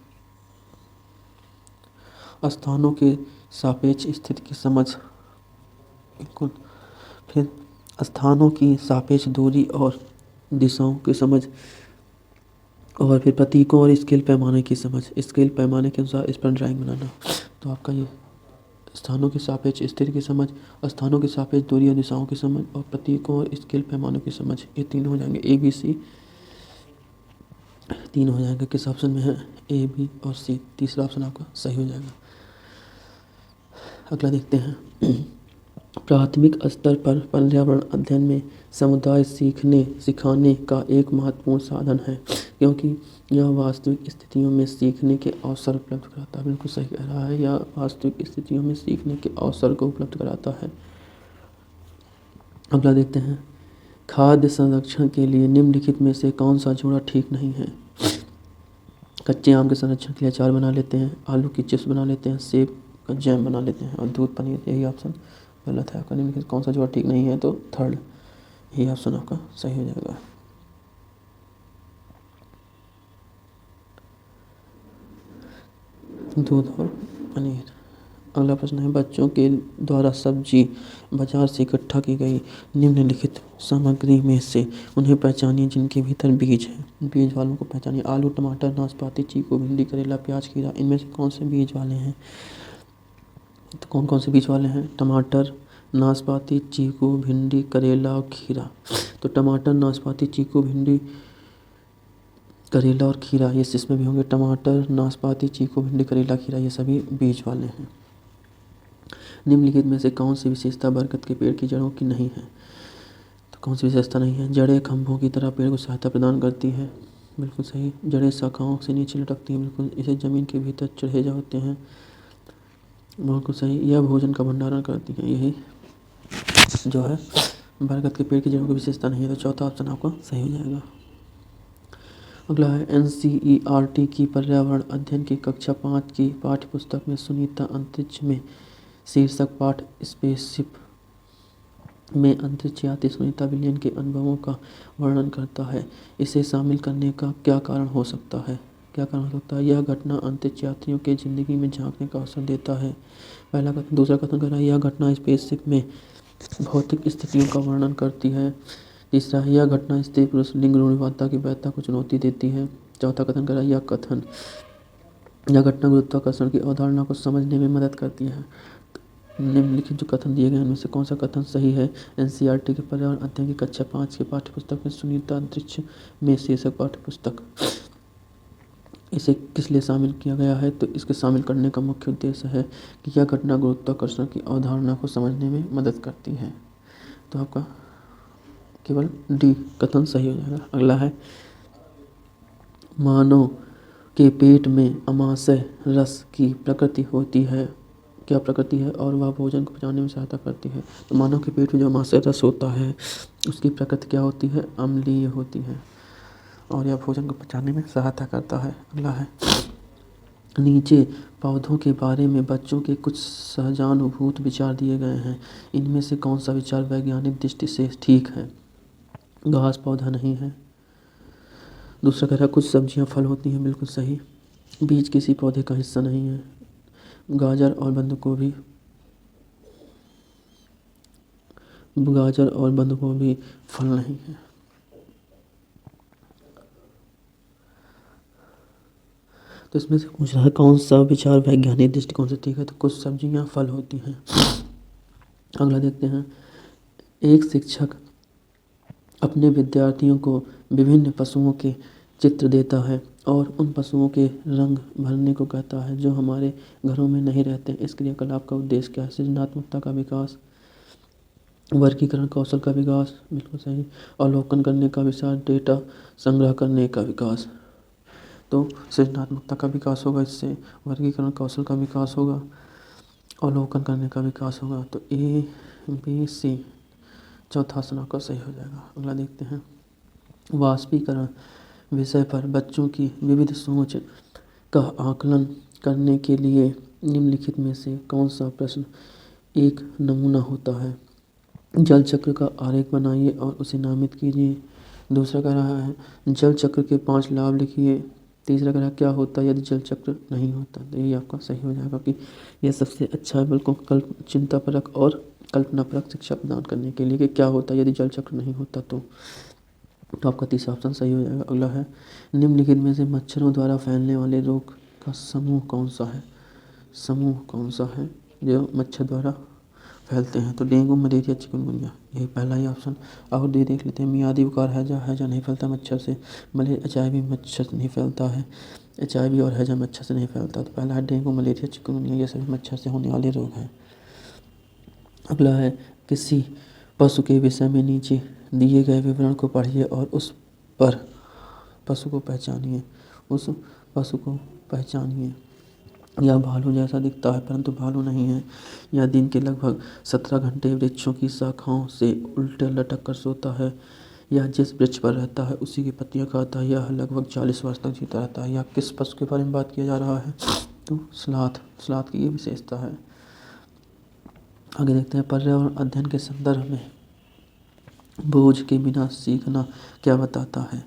स्थानों के सापेक्ष स्थिति की समझ, बिल्कुल। फिर स्थानों की सापेक्ष दूरी और दिशाओं की समझ, और फिर प्रतीकों और स्केल पैमाने की समझ। स्केल पैमाने के अनुसार इस पर ड्राइंग बनाना। तो आपका ये स्थानों की सापेक्ष स्थिति की समझ, स्थानों की सापेक्ष दूरी और दिशाओं की समझ और प्रतीकों और स्केल पैमानों की समझ, ये 3 हो जाएंगे। ए, बी, सी 3 हो जाएंगे। किस ऑप्शन में है? ए, बी और सी। तीसरा ऑप्शन आपका सही हो जाएगा। अगला देखते हैं। प्राथमिक स्तर पर पर्यावरण अध्ययन में समुदाय सिखाने का एक महत्वपूर्ण साधन है क्योंकि यह वास्तविक स्थितियों में सीखने के अवसर उपलब्ध कराता है। बिल्कुल सही कह रहा है, यह वास्तविक स्थितियों में सीखने के अवसर को उपलब्ध कराता है। अगला देखते हैं। खाद्य संरक्षण के लिए निम्नलिखित में से कौन सा जोड़ा ठीक नहीं है? कच्चे आम के संरक्षण के लिए अचार बना लेते हैं, आलू की चिप्स बना लेते हैं, सेब का जैम बना लेते हैं और दूध पनीर, यही ऑप्शन गलत है आपका। निम्नलिखित कौन सा जोड़ा ठीक नहीं है? तो थर्ड, यही ऑप्शन आपका सही हो जाएगा। दूध और पनीर। अगला प्रश्न है। बच्चों के द्वारा सब्जी बाजार से इकट्ठा की गई निम्नलिखित सामग्री में से उन्हें पहचानिए जिनके भीतर बीज है। बीज वालों को पहचानिए। आलू, टमाटर, नाशपाती, चीकू, भिंडी, करेला, प्याज, खीरा, इनमें से कौन से बीज वाले हैं? तो कौन कौन से बीज वाले हैं? टमाटर, नाशपाती, चीकू, भिंडी, करेला और खीरा। तो टमाटर, नाशपाती, चीकू, भिंडी, करेला और खीरा, ये इसमें भी होंगे। टमाटर, नाशपाती, चीकू, भिंडी, करेला, खीरा, ये सभी बीज वाले हैं। निम्नलिखित में से कौन सी विशेषता बरगद के पेड़ की जड़ों की नहीं है? तो कौन सी विशेषता नहीं है? जड़ें खंभों की तरह पेड़ को सहायता प्रदान करती है, बिल्कुल सही। जड़ें शाखाओं से नीचे लटकती हैं, बिल्कुल। इसे जमीन के भीतर चढ़े होते हैं। बिल्कुल सही। यह भोजन का भंडारण करती है, यही जो है बरगद के पेड़ की जड़ों की विशेषता नहीं है, तो चौथा ऑप्शन आपका सही हो जाएगा। अगला है NCERT की पर्यावरण अध्ययन की कक्षा 5 की पाठ्य पुस्तक में सुनीता अंतरिक्ष में शीर्षक पाठ स्पेसशिप में अंतरिक्ष यात्री सुनीता विलियम के अनुभवों का वर्णन करता है। इसे शामिल करने का क्या कारण हो सकता है? क्या कारण हो सकता है? यह घटना अंतरिक्ष यात्रियों के ज़िंदगी में झांकने का अवसर देता है। पहला कथन। दूसरा कथन कर रहा है यह घटना स्पेसशिप में भौतिक स्थितियों का वर्णन करती है। तीसरा है यह घटना स्त्री पुरुष लिंग रूढ़िवादिता की वैधता को चुनौती देती है। चौथा कथन कर रहा है यह घटना गुरुत्वाकर्षण की अवधारणा को समझने में मदद करती है। निम्नलिखित जो कथन दिए गए हैं उनमें से कौन सा कथन सही है? NCERT के पर्यावरण अध्ययन की कक्षा 5 की पाठ्यपुस्तक में सुनीता अंतरिक्ष में शीर्षक पाठ्यपुस्तक, इसे किस लिए शामिल किया गया है? तो इसके शामिल करने का मुख्य उद्देश्य है कि यह घटना गुरुत्वाकर्षण की अवधारणा को समझने में मदद करती है। तो आपका केवल डी कथन सही हो जाएगा। अगला है मानव के पेट में अमाशय रस की प्रकृति होती है, क्या प्रकृति है और वह भोजन को पचाने में सहायता करती है? तो मानव के पेट में जो अमाशय रस होता है उसकी प्रकृति क्या होती है? अम्लीय होती है और यह भोजन को पचाने में सहायता करता है। अगला है नीचे पौधों के बारे में बच्चों के कुछ सहजानुभूत विचार दिए गए हैं, इनमें से कौन सा विचार वैज्ञानिक दृष्टि से ठीक है? घास पौधा नहीं है। दूसरा कह रहा है कुछ सब्जियां फल होती हैं, बिल्कुल सही। बीज किसी पौधे का हिस्सा नहीं है। गाजर और बंद गोभी फल नहीं है। तो इसमें से पूछ रहा है कौन सा विचार वैज्ञानिक दृष्टिकोण से ठीक है? तो कुछ सब्जियां फल होती हैं। अगला देखते हैं एक शिक्षक अपने विद्यार्थियों को विभिन्न पशुओं के चित्र देता है और उन पशुओं के रंग भरने को कहता है जो हमारे घरों में नहीं रहते। इस क्रियाकलाप का उद्देश्य क्या है? सृजनात्मकता का विकास, वर्गीकरण कौशल का विकास, बिल्कुल सही। अवलोकन करने का विकास, डेटा संग्रह करने का विकास। तो सृजनात्मकता का विकास होगा, इससे वर्गीकरण कौशल का विकास होगा, अवलोकन करने का विकास होगा। तो ABC चौथा ऑप्शन आपका सही हो जाएगा। अगला देखते हैं वाष्पीकरण विषय पर बच्चों की विविध सोच का आकलन करने के लिए निम्नलिखित में से कौन सा प्रश्न एक नमूना होता है? जल चक्र का आरेख बनाइए और उसे नामित कीजिए। दूसरा कह रहा है जल चक्र के 5 लाभ लिखिए। तीसरा कह रहा है क्या होता है यदि जल चक्र नहीं होता? तो ये आपका सही हो जाएगा कि यह सबसे अच्छा है, बिल्कुल चिंतापरक और कल्पनापरक शिक्षा प्रदान करने के लिए कि क्या होता है यदि जल चक्र नहीं होता। तो आपका तीसरा ऑप्शन सही हो जाएगा। अगला है निम्नलिखित में से मच्छरों द्वारा फैलने वाले रोग का समूह कौन सा है? समूह कौन सा है जो मच्छर द्वारा फैलते हैं? तो डेंगू, मलेरिया, चिकनगुनिया, यही पहला ही ऑप्शन। और देख लेते हैं मियादी बुखार हैजा नहीं फैलता मच्छर से। HIV मच्छर से नहीं फैलता है। HIV और हैजा मच्छर से नहीं फैलता। तो पहला है डेंगू, मलेरिया, चिकनगुनिया, ये सभी मच्छर से होने वाले रोग हैं। अगला है किसी पशु के विषय में नीचे दिए गए विवरण को पढ़िए और उस पर पशु को पहचानिए। यह भालू जैसा दिखता है परंतु भालू नहीं है। यह दिन के लगभग 17 घंटे वृक्षों की शाखाओं से उल्टे लटक कर सोता है। यह जिस वृक्ष पर रहता है उसी की पत्तियां खाता है। यह लगभग 40 वर्ष तक जीता रहता है। यह किस पशु के बारे में बात किया जा रहा है? तो स्लॉथ की ये विशेषता है। आगे देखते हैं पर्यावरण अध्ययन के संदर्भ में बोझ के बिना सीखना क्या बताता है?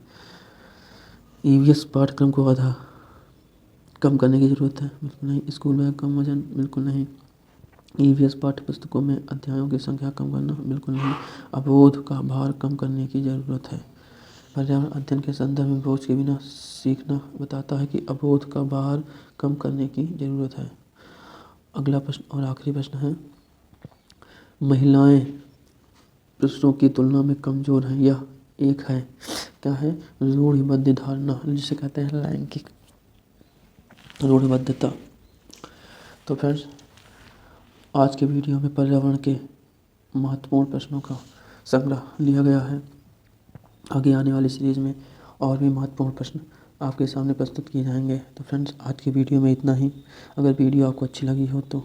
EVS पाठ्यक्रम को आधा कम करने की ज़रूरत है, बिल्कुल नहीं। स्कूल बैग कम वजन, बिल्कुल नहीं। EVS पाठ्य पुस्तकों में अध्यायों की संख्या कम करना, बिल्कुल नहीं। अवरोध का भार कम करने की ज़रूरत है। पर्यावरण अध्ययन के संदर्भ में बोझ के बिना सीखना बताता है कि अवरोध का भार कम करने की ज़रूरत है। अगला प्रश्न और आखिरी प्रश्न है महिलाएं पुरुषों की तुलना में कमज़ोर हैं। यह एक है क्या है? रूढ़िबद्ध धारणा, जिसे कहते हैं लैंगिक रूढ़िबद्धता। तो फ्रेंड्स आज के वीडियो में पर्यावरण के महत्वपूर्ण प्रश्नों का संग्रह लिया गया है। आगे आने वाली सीरीज़ में और भी महत्वपूर्ण प्रश्न आपके सामने प्रस्तुत किए जाएंगे। तो फ्रेंड्स आज की वीडियो में इतना ही। अगर वीडियो आपको अच्छी लगी हो तो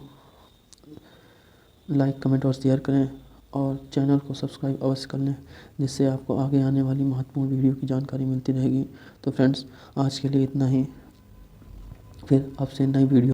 लाइक कमेंट और शेयर करें और चैनल को सब्सक्राइब अवश्य कर लें, जिससे आपको आगे आने वाली महत्वपूर्ण वीडियो की जानकारी मिलती रहेगी। तो फ्रेंड्स, आज के लिए इतना ही, फिर आपसे नई वीडियो